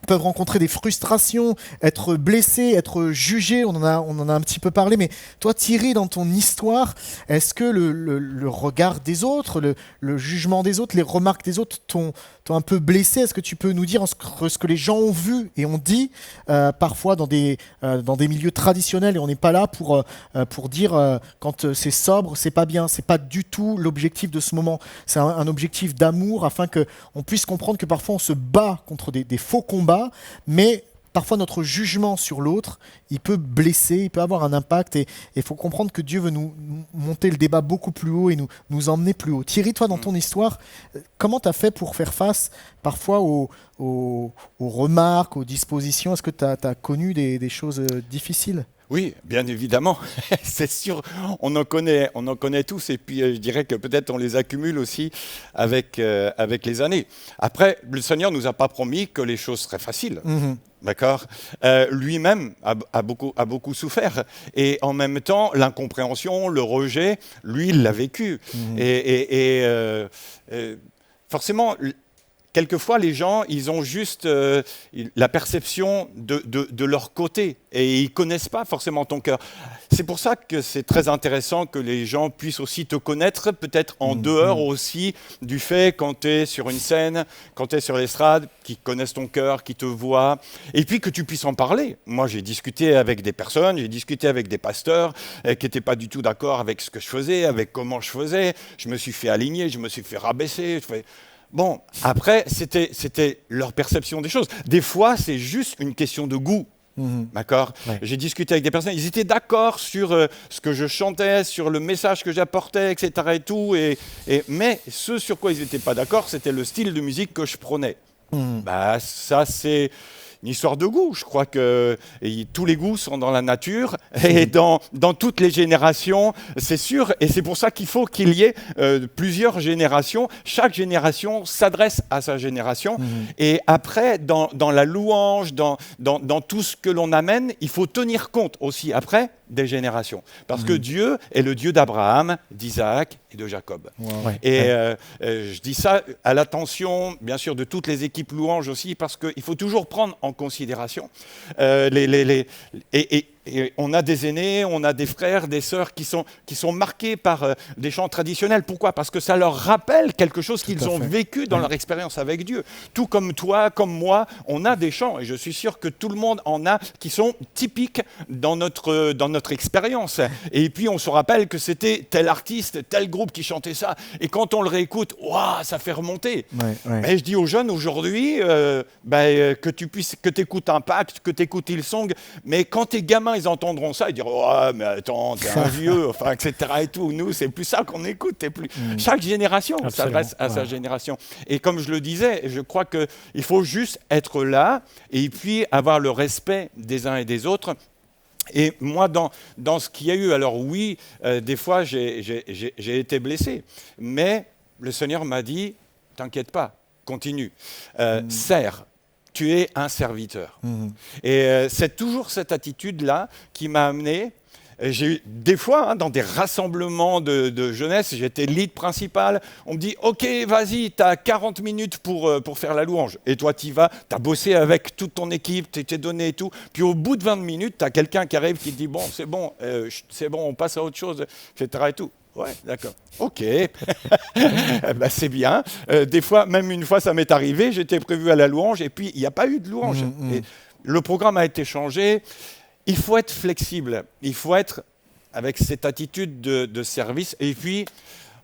Speaker 2: peuvent rencontrer des frustrations, être blessés, être jugés, on en a un petit peu parlé, mais toi Thierry, dans ton histoire, est-ce que le regard des autres, le jugement des autres, les remarques des autres t'ont un peu blessé? Est-ce que tu peux nous dire ce que les gens ont vu et ont dit parfois dans des milieux traditionnels, et on n'est pas là pour dire quand c'est sobre, c'est pas bien, c'est pas du tout l'objectif de ce moment, c'est un objectif d'amour afin qu'on puisse comprendre que parfois on se bat contre des faux combats, mais parfois notre jugement sur l'autre, il peut blesser, il peut avoir un impact, et il faut comprendre que Dieu veut nous monter le débat beaucoup plus haut et nous emmener plus haut. Thierry, toi dans ton histoire, comment tu as fait pour faire face parfois aux remarques, aux dispositions? Est-ce que tu as connu des choses difficiles?
Speaker 6: Oui, bien évidemment, c'est sûr, on en connaît tous, et puis je dirais que peut-être on les accumule aussi avec les années. Après, le Seigneur nous a pas promis que les choses seraient faciles. D'accord. Lui-même a beaucoup souffert. Et en même temps, l'incompréhension, le rejet, lui, il l'a vécu. Forcément, quelquefois, les gens, ils ont juste la perception de leur côté et ils ne connaissent pas forcément ton cœur. C'est pour ça que c'est très intéressant que les gens puissent aussi te connaître, peut-être en dehors aussi du fait quand tu es sur une scène, quand tu es sur l'estrade, qu'ils connaissent ton cœur, qu'ils te voient, et puis que tu puisses en parler. Moi, j'ai discuté avec des personnes, j'ai discuté avec des pasteurs qui n'étaient pas du tout d'accord avec ce que je faisais, avec comment je faisais. Je me suis fait aligner, je me suis fait rabaisser. Bon, après, c'était leur perception des choses. Des fois, c'est juste une question de goût. D'accord. Ouais. J'ai discuté avec des personnes, ils étaient d'accord sur ce que je chantais, sur le message que j'apportais, etc. et tout. Mais ce sur quoi ils n'étaient pas d'accord, c'était le style de musique que je prenais. Bah, ça, c'est une histoire de goût. Je crois que tous les goûts sont dans la nature et dans toutes les générations, c'est sûr. Et c'est pour ça qu'il faut qu'il y ait plusieurs générations. Chaque génération s'adresse à sa génération. Et après, dans la louange, dans tout ce que l'on amène, il faut tenir compte aussi après des générations. Parce que Dieu est le Dieu d'Abraham, d'Isaac et de Jacob. Et je dis ça à l'attention, bien sûr, de toutes les équipes louanges aussi, parce qu'il faut toujours prendre en considération et on a des aînés, on a des frères, des sœurs qui sont marqués par des chants traditionnels. Pourquoi ? Parce que ça leur rappelle quelque chose qu'ils ont vécu dans leur expérience avec Dieu. Tout comme toi, comme moi, on a des chants, et je suis sûr que tout le monde en a, qui sont typiques dans notre expérience. Et puis on se rappelle que c'était tel artiste, tel groupe qui chantait ça. Et quand on le réécoute, waouh, ça fait remonter. Mais je dis aux jeunes aujourd'hui, que tu écoutes Impact, que tu écoutes Hillsong, mais quand tes gamins ils entendront ça, ils diront « Oh, mais attends, t'es un vieux », enfin, etc. et tout. Nous, c'est plus ça qu'on écoute. Chaque génération s'adresse à sa génération. Et comme je le disais, je crois qu'il faut juste être là et puis avoir le respect des uns et des autres. Et moi, dans ce qu'il y a eu, alors oui, des fois, j'ai été blessé. Mais le Seigneur m'a dit « T'inquiète pas, continue, sers ». Tu es un serviteur. Et c'est toujours cette attitude-là qui m'a amené. J'ai eu des fois, dans des rassemblements de jeunesse, j'étais lead principal. On me dit « Ok, vas-y, tu as 40 minutes pour faire la louange. » Et toi, tu y vas, tu as bossé avec toute ton équipe, tu t'es donné et tout. Puis au bout de 20 minutes, tu as quelqu'un qui arrive qui te dit « Bon, c'est bon, on passe à autre chose, etc. » et tout. Ouais, d'accord. Ok, c'est bien. Des fois, même une fois, ça m'est arrivé, j'étais prévu à la louange et puis il n'y a pas eu de louange. Et le programme a été changé. Il faut être flexible, il faut être avec cette attitude de service. Et puis,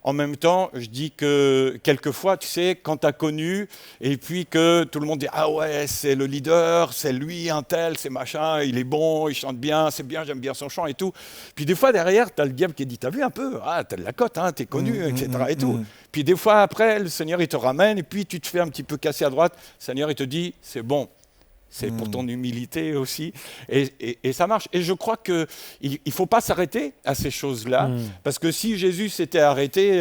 Speaker 6: en même temps, je dis que quelquefois, tu sais, quand tu as connu, et puis que tout le monde dit « Ah ouais, c'est le leader, c'est lui, un tel, c'est machin, il est bon, il chante bien, c'est bien, j'aime bien son chant et tout. » Puis des fois, derrière, tu as le diable qui dit « T'as vu un peu, t'as de la cote, hein, t'es connu, etc. et tout. » Puis des fois, après, le Seigneur, il te ramène, et puis tu te fais un petit peu casser à droite. Le Seigneur, il te dit « C'est bon. » C'est pour ton humilité aussi. Et ça marche. Et je crois qu'il ne faut pas s'arrêter à ces choses-là. Parce que si Jésus s'était arrêté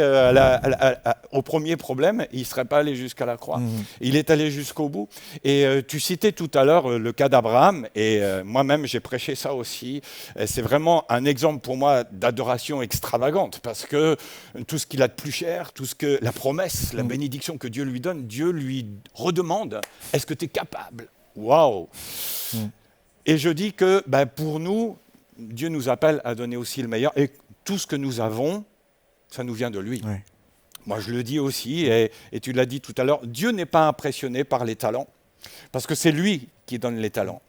Speaker 6: au premier problème, il ne serait pas allé jusqu'à la croix. Il est allé jusqu'au bout. Et tu citais tout à l'heure le cas d'Abraham. Et moi-même, j'ai prêché ça aussi. C'est vraiment un exemple pour moi d'adoration extravagante. Parce que tout ce qu'il a de plus cher, la promesse, la bénédiction que Dieu lui donne, Dieu lui redemande, est-ce que tu es capable ? Waouh! Et je dis que pour nous, Dieu nous appelle à donner aussi le meilleur. Et tout ce que nous avons, ça nous vient de lui. Moi, je le dis aussi, et tu l'as dit tout à l'heure, Dieu n'est pas impressionné par les talents, parce que c'est lui qui donne les talents.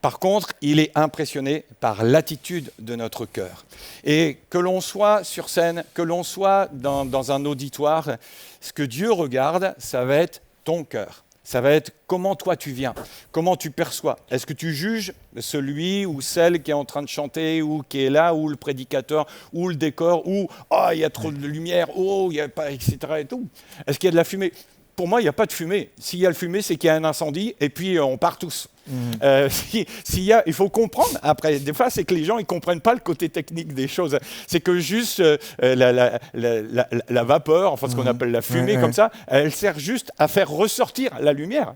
Speaker 6: Par contre, il est impressionné par l'attitude de notre cœur. Et que l'on soit sur scène, que l'on soit dans un auditoire, ce que Dieu regarde, ça va être ton cœur. Ça va être comment toi tu viens, comment tu perçois. Est-ce que tu juges celui ou celle qui est en train de chanter ou qui est là, ou le prédicateur, ou le décor, ou « Oh, il y a trop de lumière, oh, il n'y a pas, etc. » et tout. Est-ce qu'il y a de la fumée ? Pour moi, il n'y a pas de fumée. S'il y a le fumée, c'est qu'il y a un incendie et puis on part tous. Il faut comprendre. Après, des fois, c'est que les gens ils comprennent pas le côté technique des choses. C'est que juste la vapeur, enfin ce qu'on appelle la fumée, comme ça, elle sert juste à faire ressortir la lumière.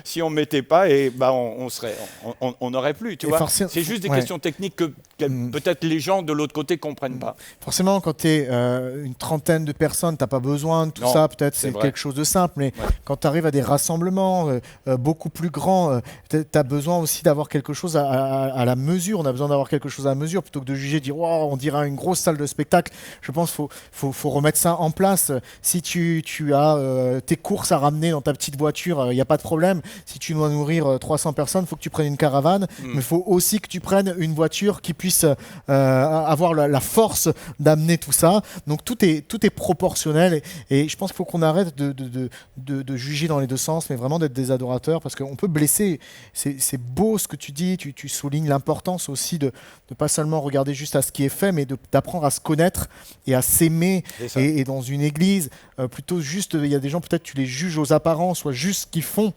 Speaker 6: Si on mettait pas, et on n'aurait plus. Tu vois. C'est juste des questions techniques que peut-être les gens de l'autre côté comprennent pas.
Speaker 2: Forcément, quand tu es une trentaine de personnes, tu n'as pas besoin de tout ça. Peut-être c'est quelque chose de simple, mais quand tu arrives à des rassemblements beaucoup plus grands, tu as besoin aussi d'avoir quelque chose à la mesure. On a besoin d'avoir quelque chose à mesure plutôt que de juger, dire wow, on dirait une grosse salle de spectacle. Je pense qu'il faut remettre ça en place. Si tu as tes courses à ramener dans ta petite voiture, il n'y a pas de problème. Si tu dois nourrir 300 personnes, il faut que tu prennes une caravane, mais il faut aussi que tu prennes une voiture qui puisse avoir la force d'amener tout ça. Donc tout est proportionnel et je pense qu'il faut qu'on arrête de juger dans les deux sens, mais vraiment d'être des adorateurs, parce qu'on peut blesser. C'est beau ce que tu dis, tu soulignes l'importance aussi de pas seulement regarder juste à ce qui est fait, mais d'apprendre à se connaître et à s'aimer. Et dans une église, plutôt juste, il y a des gens, peut-être tu les juges aux apparences, soit juste ce qu'ils font.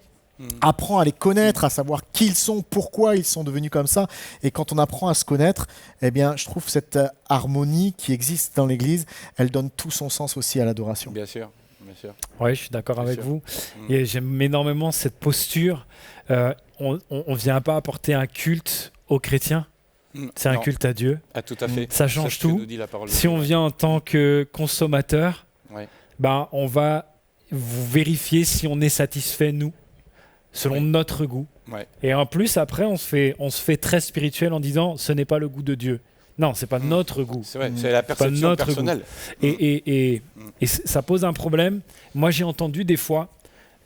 Speaker 2: Apprends à les connaître, à savoir qui ils sont, pourquoi ils sont devenus comme ça. Et quand on apprend à se connaître, eh bien, je trouve cette harmonie qui existe dans l'Église, elle donne tout son sens aussi à l'adoration.
Speaker 6: Bien sûr.
Speaker 5: Oui, je suis d'accord avec vous. Et j'aime énormément cette posture. On ne vient pas apporter un culte aux chrétiens. C'est un culte à Dieu.
Speaker 6: Ah, tout à fait.
Speaker 5: Ça change tout. Si on vient en tant que consommateur, on va vous vérifier si on est satisfait, nous, selon notre goût. Et en plus, après, on se fait très spirituel en disant ce n'est pas le goût de Dieu. Non, c'est pas notre goût.
Speaker 6: C'est vrai, c'est la perception personnelle.
Speaker 5: Et ça pose un problème. Moi, j'ai entendu des fois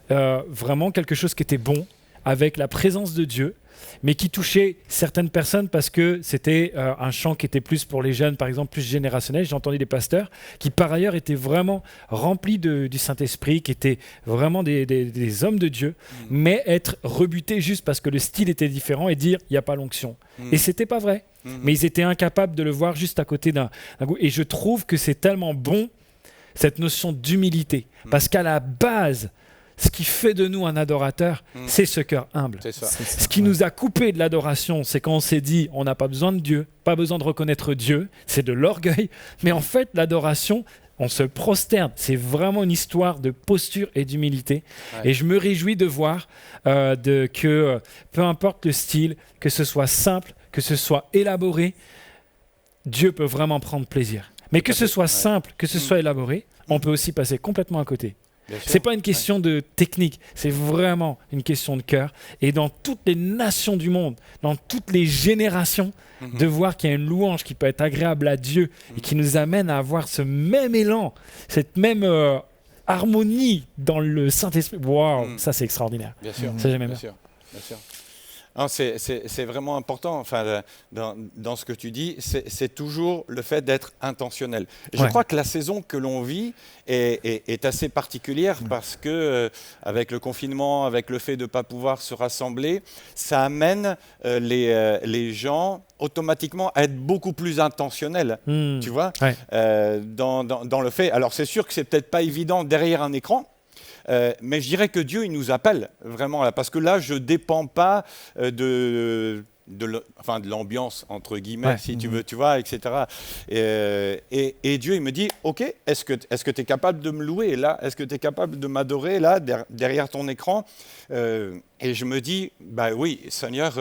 Speaker 5: vraiment quelque chose qui était bon avec la présence de Dieu, mais qui touchait certaines personnes parce que c'était un chant qui était plus pour les jeunes, par exemple, plus générationnel. J'ai entendu des pasteurs qui, par ailleurs, étaient vraiment remplis du Saint-Esprit, qui étaient vraiment des hommes de Dieu, mais être rebutés juste parce que le style était différent et dire il n'y a pas l'onction. Et c'était pas vrai. Mais ils étaient incapables de le voir juste à côté d'un goût. Et je trouve que c'est tellement bon, cette notion d'humilité, parce qu'à la base, ce qui fait de nous un adorateur, c'est ce cœur humble.
Speaker 6: C'est ça.
Speaker 5: Ce qui nous a coupé de l'adoration, c'est quand on s'est dit on n'a pas besoin de Dieu, pas besoin de reconnaître Dieu, c'est de l'orgueil. Mais en fait, l'adoration, on se prosterne. C'est vraiment une histoire de posture et d'humilité. Et je me réjouis de voir que peu importe le style, que ce soit simple, que ce soit élaboré, Dieu peut vraiment prendre plaisir. Mais que ce soit simple, que ce soit élaboré, on peut aussi passer complètement à côté. C'est pas une question de technique, c'est vraiment une question de cœur. Et dans toutes les nations du monde, dans toutes les générations, de voir qu'il y a une louange qui peut être agréable à Dieu et qui nous amène à avoir ce même élan, cette même harmonie dans le Saint-Esprit. Waouh, ça c'est extraordinaire.
Speaker 6: Bien sûr,
Speaker 5: ça, j'aime bien.
Speaker 6: Bien sûr. Non, c'est vraiment important, enfin, dans ce que tu dis, c'est toujours le fait d'être intentionnel. Je crois que la saison que l'on vit est assez particulière parce que, avec le confinement, avec le fait de ne pas pouvoir se rassembler, ça amène les gens automatiquement à être beaucoup plus intentionnels, tu vois, dans le fait. Alors c'est sûr que c'est peut-être pas évident derrière un écran, mais je dirais que Dieu, il nous appelle vraiment là, parce que là, je ne dépends pas de l'ambiance, entre guillemets, si tu veux, tu vois, etc. Et Dieu, il me dit, OK, est-ce que tu es capable de me louer là? Est-ce que tu es capable de m'adorer là, derrière ton écran? Et je me dis, bah oui, Seigneur,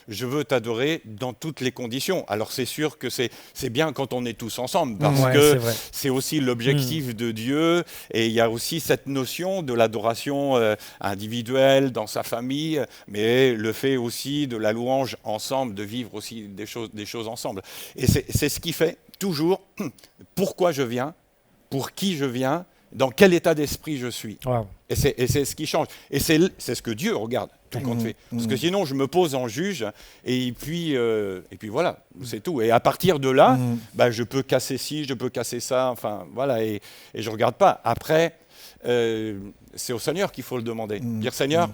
Speaker 6: je veux t'adorer dans toutes les conditions. Alors c'est sûr que c'est bien quand on est tous ensemble, parce que c'est aussi l'objectif de Dieu, et il y a aussi cette notion de l'adoration individuelle dans sa famille, mais le fait aussi de la louange ensemble, de vivre aussi des choses ensemble. Et c'est ce qui fait toujours pourquoi je viens, pour qui je viens, dans quel état d'esprit je suis. Wow. Et c'est ce qui change. Et c'est ce que Dieu regarde, tout compte fait. Parce que sinon, je me pose en juge, et puis voilà, c'est tout. Et à partir de là, je peux casser ci, je peux casser ça, enfin, voilà, et je ne regarde pas. Après, c'est au Seigneur qu'il faut le demander. Dire, Seigneur,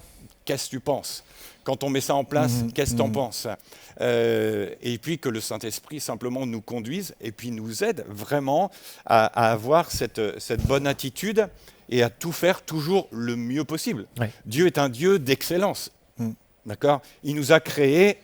Speaker 6: qu'est-ce que tu penses? Quand on met ça en place, qu'est-ce que tu en penses? Et puis que le Saint-Esprit simplement nous conduise et puis nous aide vraiment à avoir cette bonne attitude et à tout faire toujours le mieux possible. Dieu est un Dieu d'excellence. D'accord ? Il nous a créés,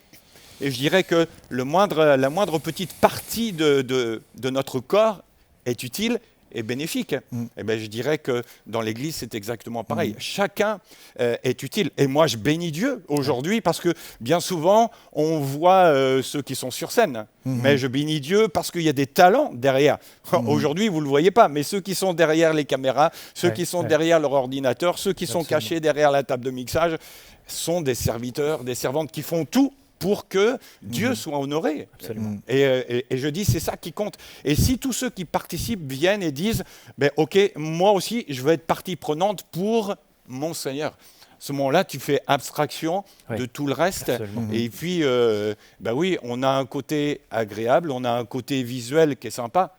Speaker 6: et je dirais que la moindre petite partie de notre corps est utile et bénéfique. Et ben, je dirais que dans l'Église, c'est exactement pareil. Chacun est utile. Et moi, je bénis Dieu aujourd'hui parce que bien souvent, on voit ceux qui sont sur scène. Mais je bénis Dieu parce qu'il y a des talents derrière. Aujourd'hui, vous ne le voyez pas, mais ceux qui sont derrière les caméras, ceux qui sont derrière leur ordinateur, ceux qui sont cachés derrière la table de mixage, sont des serviteurs, des servantes qui font tout pour que Dieu soit honoré.
Speaker 5: Absolument.
Speaker 6: Et je dis, c'est ça qui compte. Et si tous ceux qui participent viennent et disent, ben, OK, moi aussi, je veux être partie prenante pour mon Seigneur. À ce moment-là, tu fais abstraction de tout le reste.
Speaker 5: Absolument.
Speaker 6: Et puis, ben oui, on a un côté agréable, on a un côté visuel qui est sympa.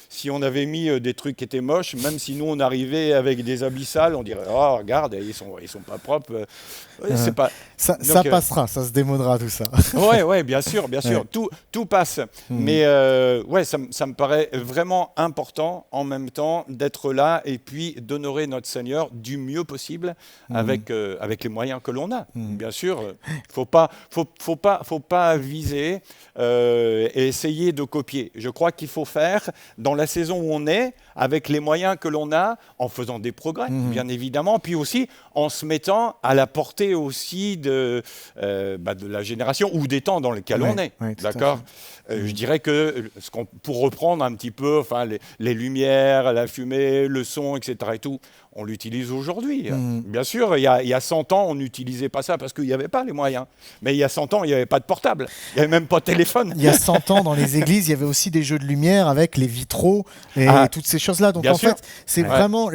Speaker 6: Si on avait mis des trucs qui étaient moches, même si nous on arrivait avec des habits sales, on dirait oh regarde ils sont pas propres. C'est pas.
Speaker 2: Ça passera, ça se démodera tout ça.
Speaker 6: Ouais, bien sûr, tout passe. Mais ouais, ça me paraît vraiment important en même temps d'être là et puis d'honorer notre Seigneur du mieux possible avec les moyens que l'on a. Bien sûr, faut pas viser et essayer de copier. Je crois qu'il faut faire dans la saison où on est, avec les moyens que l'on a, en faisant des progrès, bien évidemment, puis aussi en se mettant à la portée aussi de la génération ou des temps dans lesquels on est. D'accord ? Je dirais que, pour reprendre un petit peu les lumières, la fumée, le son, etc. et tout, on l'utilise aujourd'hui. Bien sûr, il y a 100 ans, on n'utilisait pas ça parce qu'il n'y avait pas les moyens. Mais il y a 100 ans, il n'y avait pas de portable. Il n'y avait même pas de téléphone.
Speaker 2: Il y a 100 ans, dans les églises, il y avait aussi des jeux de lumière avec les vitraux et toutes ces choses-là. Donc en fait, c'est vraiment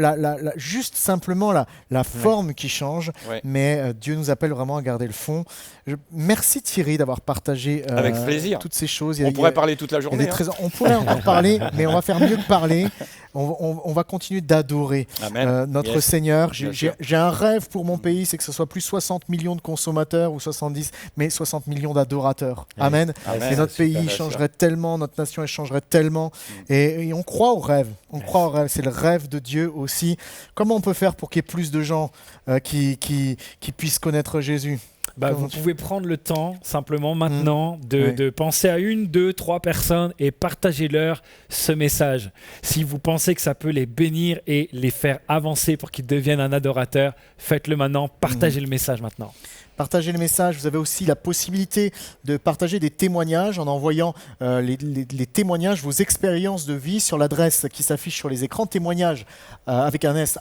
Speaker 2: juste simplement la forme qui change. Mais Dieu nous appelle vraiment à garder le fond. Merci Thierry d'avoir partagé
Speaker 6: avec plaisir.
Speaker 2: Toutes ces choses.
Speaker 6: On pourrait parler toute la journée.
Speaker 2: On pourrait encore parler, mais on va faire mieux que parler. On va continuer d'adorer notre Seigneur. J'ai un rêve pour mon pays, c'est que ce soit plus 60 millions de consommateurs ou 70, mais 60 millions d'adorateurs. Amen. Et notre pays changerait tellement, notre nation elle changerait tellement. Et on croit au rêve. On croit au rêve. C'est le rêve de Dieu aussi. Comment on peut faire pour qu'il y ait plus de gens qui puissent connaître Jésus ?
Speaker 5: Vous pouvez prendre le temps simplement maintenant de penser à 1, 2, 3 personnes et partagez-leur ce message. Si vous pensez que ça peut les bénir et les faire avancer pour qu'ils deviennent un adorateur, faites-le maintenant, partagez le message maintenant.
Speaker 2: Partagez le message. Vous avez aussi la possibilité de partager des témoignages en envoyant les témoignages, vos expériences de vie sur l'adresse qui s'affiche sur les écrans. Témoignages avec un S,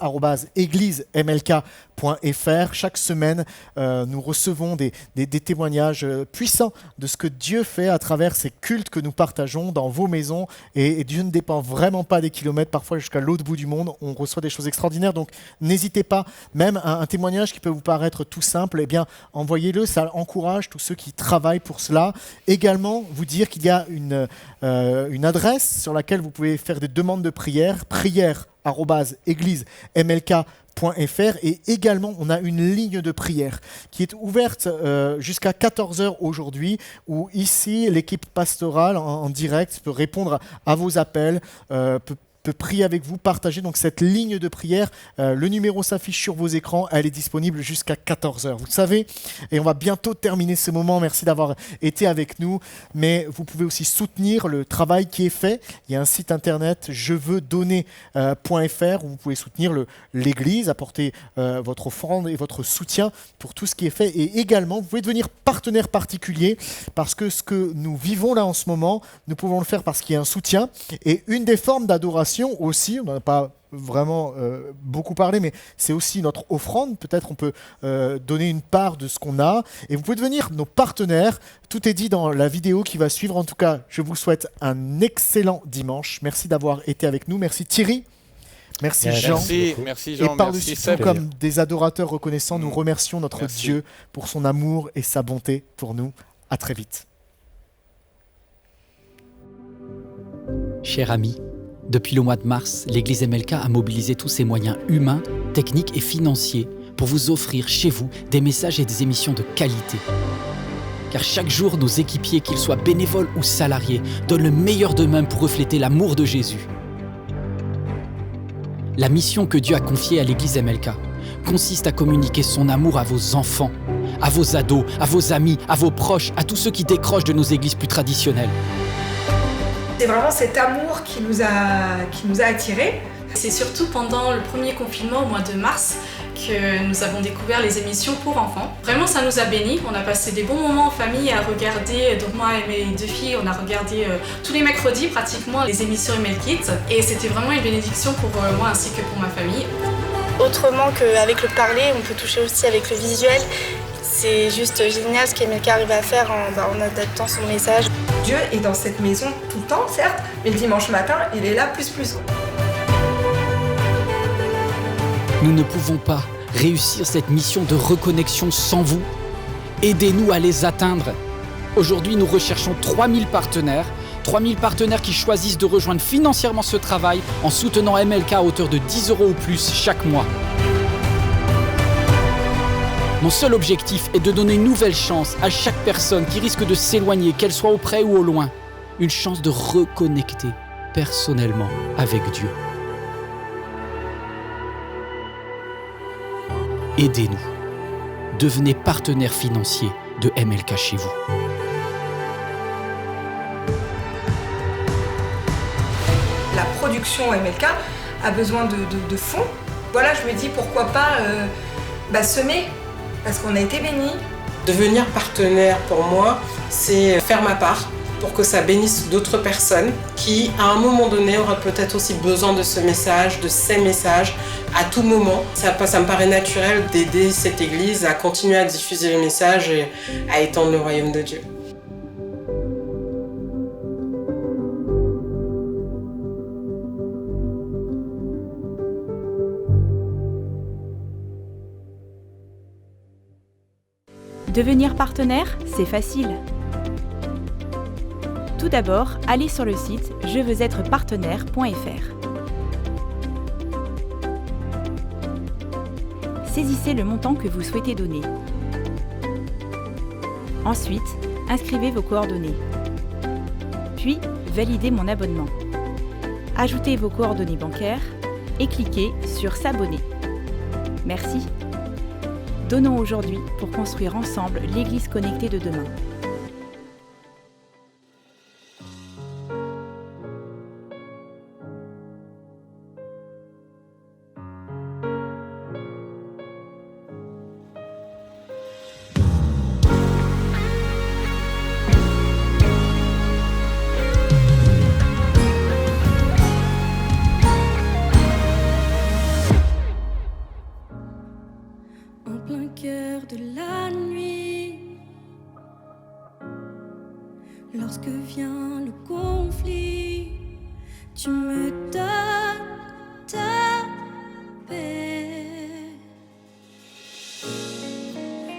Speaker 2: @églisemlk.fr. Chaque semaine, nous recevons des témoignages puissants de ce que Dieu fait à travers ces cultes que nous partageons dans vos maisons. Et Dieu ne dépend vraiment pas des kilomètres, parfois jusqu'à l'autre bout du monde. On reçoit des choses extraordinaires. Donc, n'hésitez pas. Même un témoignage qui peut vous paraître tout simple, eh bien, envoyez-le, ça encourage tous ceux qui travaillent pour cela. Également, vous dire qu'il y a une adresse sur laquelle vous pouvez faire des demandes de prière, prière@églisemlk.fr, et également on a une ligne de prière qui est ouverte jusqu'à 14h aujourd'hui, où ici l'équipe pastorale en direct peut répondre à vos appels, peut prier avec vous, partager donc cette ligne de prière. Le numéro s'affiche sur vos écrans, elle est disponible jusqu'à 14h. Vous le savez, et on va bientôt terminer ce moment. Merci d'avoir été avec nous, mais vous pouvez aussi soutenir le travail qui est fait. Il y a un site internet jeveuxdonner.fr où vous pouvez soutenir l'Église, apporter votre offrande et votre soutien pour tout ce qui est fait. Et également, vous pouvez devenir partenaire particulier, parce que ce que nous vivons là en ce moment, nous pouvons le faire parce qu'il y a un soutien. Et une des formes d'adoration aussi, on n'en a pas vraiment beaucoup parlé, mais c'est aussi notre offrande. Peut-être on peut donner une part de ce qu'on a, et vous pouvez devenir nos partenaires. Tout est dit dans la vidéo qui va suivre. En tout cas, je vous souhaite un excellent dimanche. Merci d'avoir été avec nous. Merci Thierry. Merci Jean.
Speaker 6: Merci Jean.
Speaker 2: Et par-dessus tout, comme des adorateurs reconnaissants, nous remercions notre Dieu pour son amour et sa bonté pour nous. À très vite.
Speaker 7: Cher ami, depuis le mois de mars, l'Église MLK a mobilisé tous ses moyens humains, techniques et financiers pour vous offrir chez vous des messages et des émissions de qualité. Car chaque jour, nos équipiers, qu'ils soient bénévoles ou salariés, donnent le meilleur d'eux-mêmes pour refléter l'amour de Jésus. La mission que Dieu a confiée à l'Église MLK consiste à communiquer son amour à vos enfants, à vos ados, à vos amis, à vos proches, à tous ceux qui décrochent de nos églises plus traditionnelles.
Speaker 8: C'est vraiment cet amour qui nous a attirés.
Speaker 9: C'est surtout pendant le premier confinement au mois de mars que nous avons découvert les émissions pour enfants. Vraiment, ça nous a bénis. On a passé des bons moments en famille à regarder. Donc moi et mes 2 filles, on a regardé tous les mercredis pratiquement les émissions Email Kids. Et c'était vraiment une bénédiction pour moi ainsi que pour ma famille.
Speaker 10: Autrement qu'avec le parler, on peut toucher aussi avec le visuel. C'est juste génial ce qu'Emilka arrive à faire en adaptant son message.
Speaker 8: Dieu est dans cette maison tout le temps, certes, mais le dimanche matin, il est là plus.
Speaker 7: Nous ne pouvons pas réussir cette mission de reconnexion sans vous. Aidez-nous à les atteindre. Aujourd'hui, nous recherchons 3000 partenaires. 3000 partenaires qui choisissent de rejoindre financièrement ce travail en soutenant MLK à hauteur de 10 € ou plus chaque mois. Mon seul objectif est de donner une nouvelle chance à chaque personne qui risque de s'éloigner, qu'elle soit auprès ou au loin. Une chance de reconnecter personnellement avec Dieu. Aidez-nous. Devenez partenaire financier de MLK chez vous.
Speaker 8: La production MLK a besoin de fonds. Voilà, je me dis pourquoi pas semer, parce qu'on a été bénis.
Speaker 11: Devenir partenaire pour moi, c'est faire ma part pour que ça bénisse d'autres personnes qui, à un moment donné, auraient peut-être aussi besoin de ce message, de ces messages, à tout moment. Ça me paraît naturel d'aider cette Église à continuer à diffuser les messages et à étendre le royaume de Dieu.
Speaker 12: Devenir partenaire, c'est facile. Tout d'abord, allez sur le site jeveuxêtre-partenaire.fr. Saisissez le montant que vous souhaitez donner. Ensuite, inscrivez vos coordonnées. Puis, validez mon abonnement. Ajoutez vos coordonnées bancaires et cliquez sur S'abonner. Merci. Donnons aujourd'hui pour construire ensemble l'Église connectée de demain.
Speaker 4: De la nuit, lorsque vient le conflit, tu me donnes ta paix.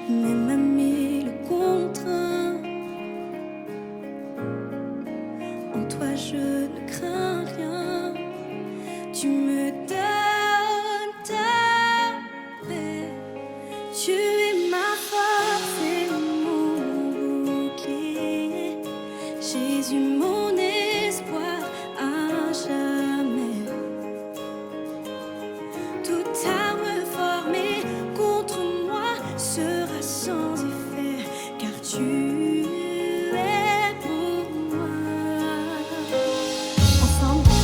Speaker 4: Même ami le contraint, en toi je ne crains rien, tu me donnes ta paix. Tu es ma force et mon bouclier, Jésus mon espoir à jamais. Toute arme formée contre moi sera sans effet, car tu es pour moi. Ensemble,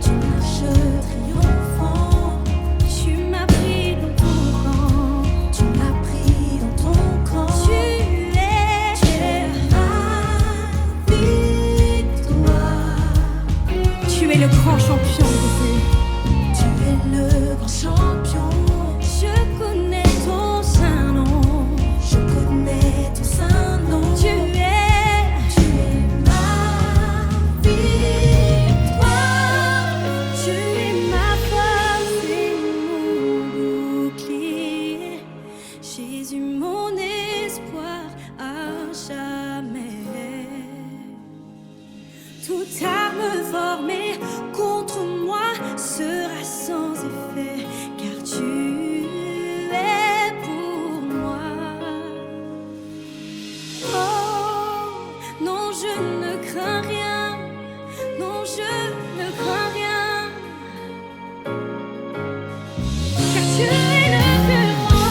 Speaker 4: tu marches triomphant, tu m'as pris dans ton camp, tu m'as pris dans ton camp. Tu es ma victoire. Tu es le grand champion de vie. Tu es le grand champion. Je connais ton saint nom. Je connais ton saint nom. Tu es ma victoire. Tu es ma force et mon bouclier. Jésus mon espoir à jamais. Toute arme formée contre moi sera sans effet, car tu es pour moi. Oh, non, je ne crains rien. Non, je ne crains rien. Car tu es le plus grand.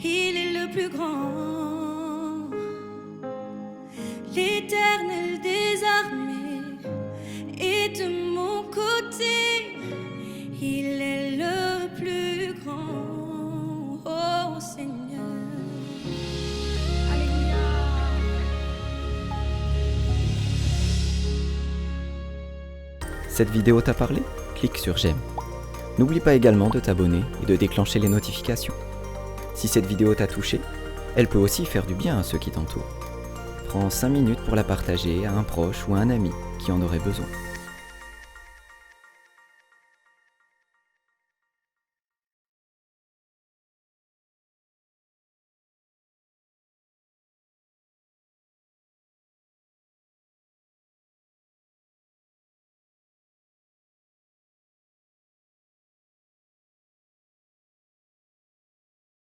Speaker 4: il est le plus grand, l'Éternel des armées est de mon côté, il est le plus grand, oh Seigneur. Alléluia.
Speaker 13: Cette vidéo t'a parlé ? Clique sur j'aime. N'oublie pas également de t'abonner et de déclencher les notifications. Si cette vidéo t'a touché, elle peut aussi faire du bien à ceux qui t'entourent. Prends 5 minutes pour la partager à un proche ou à un ami qui en aurait besoin.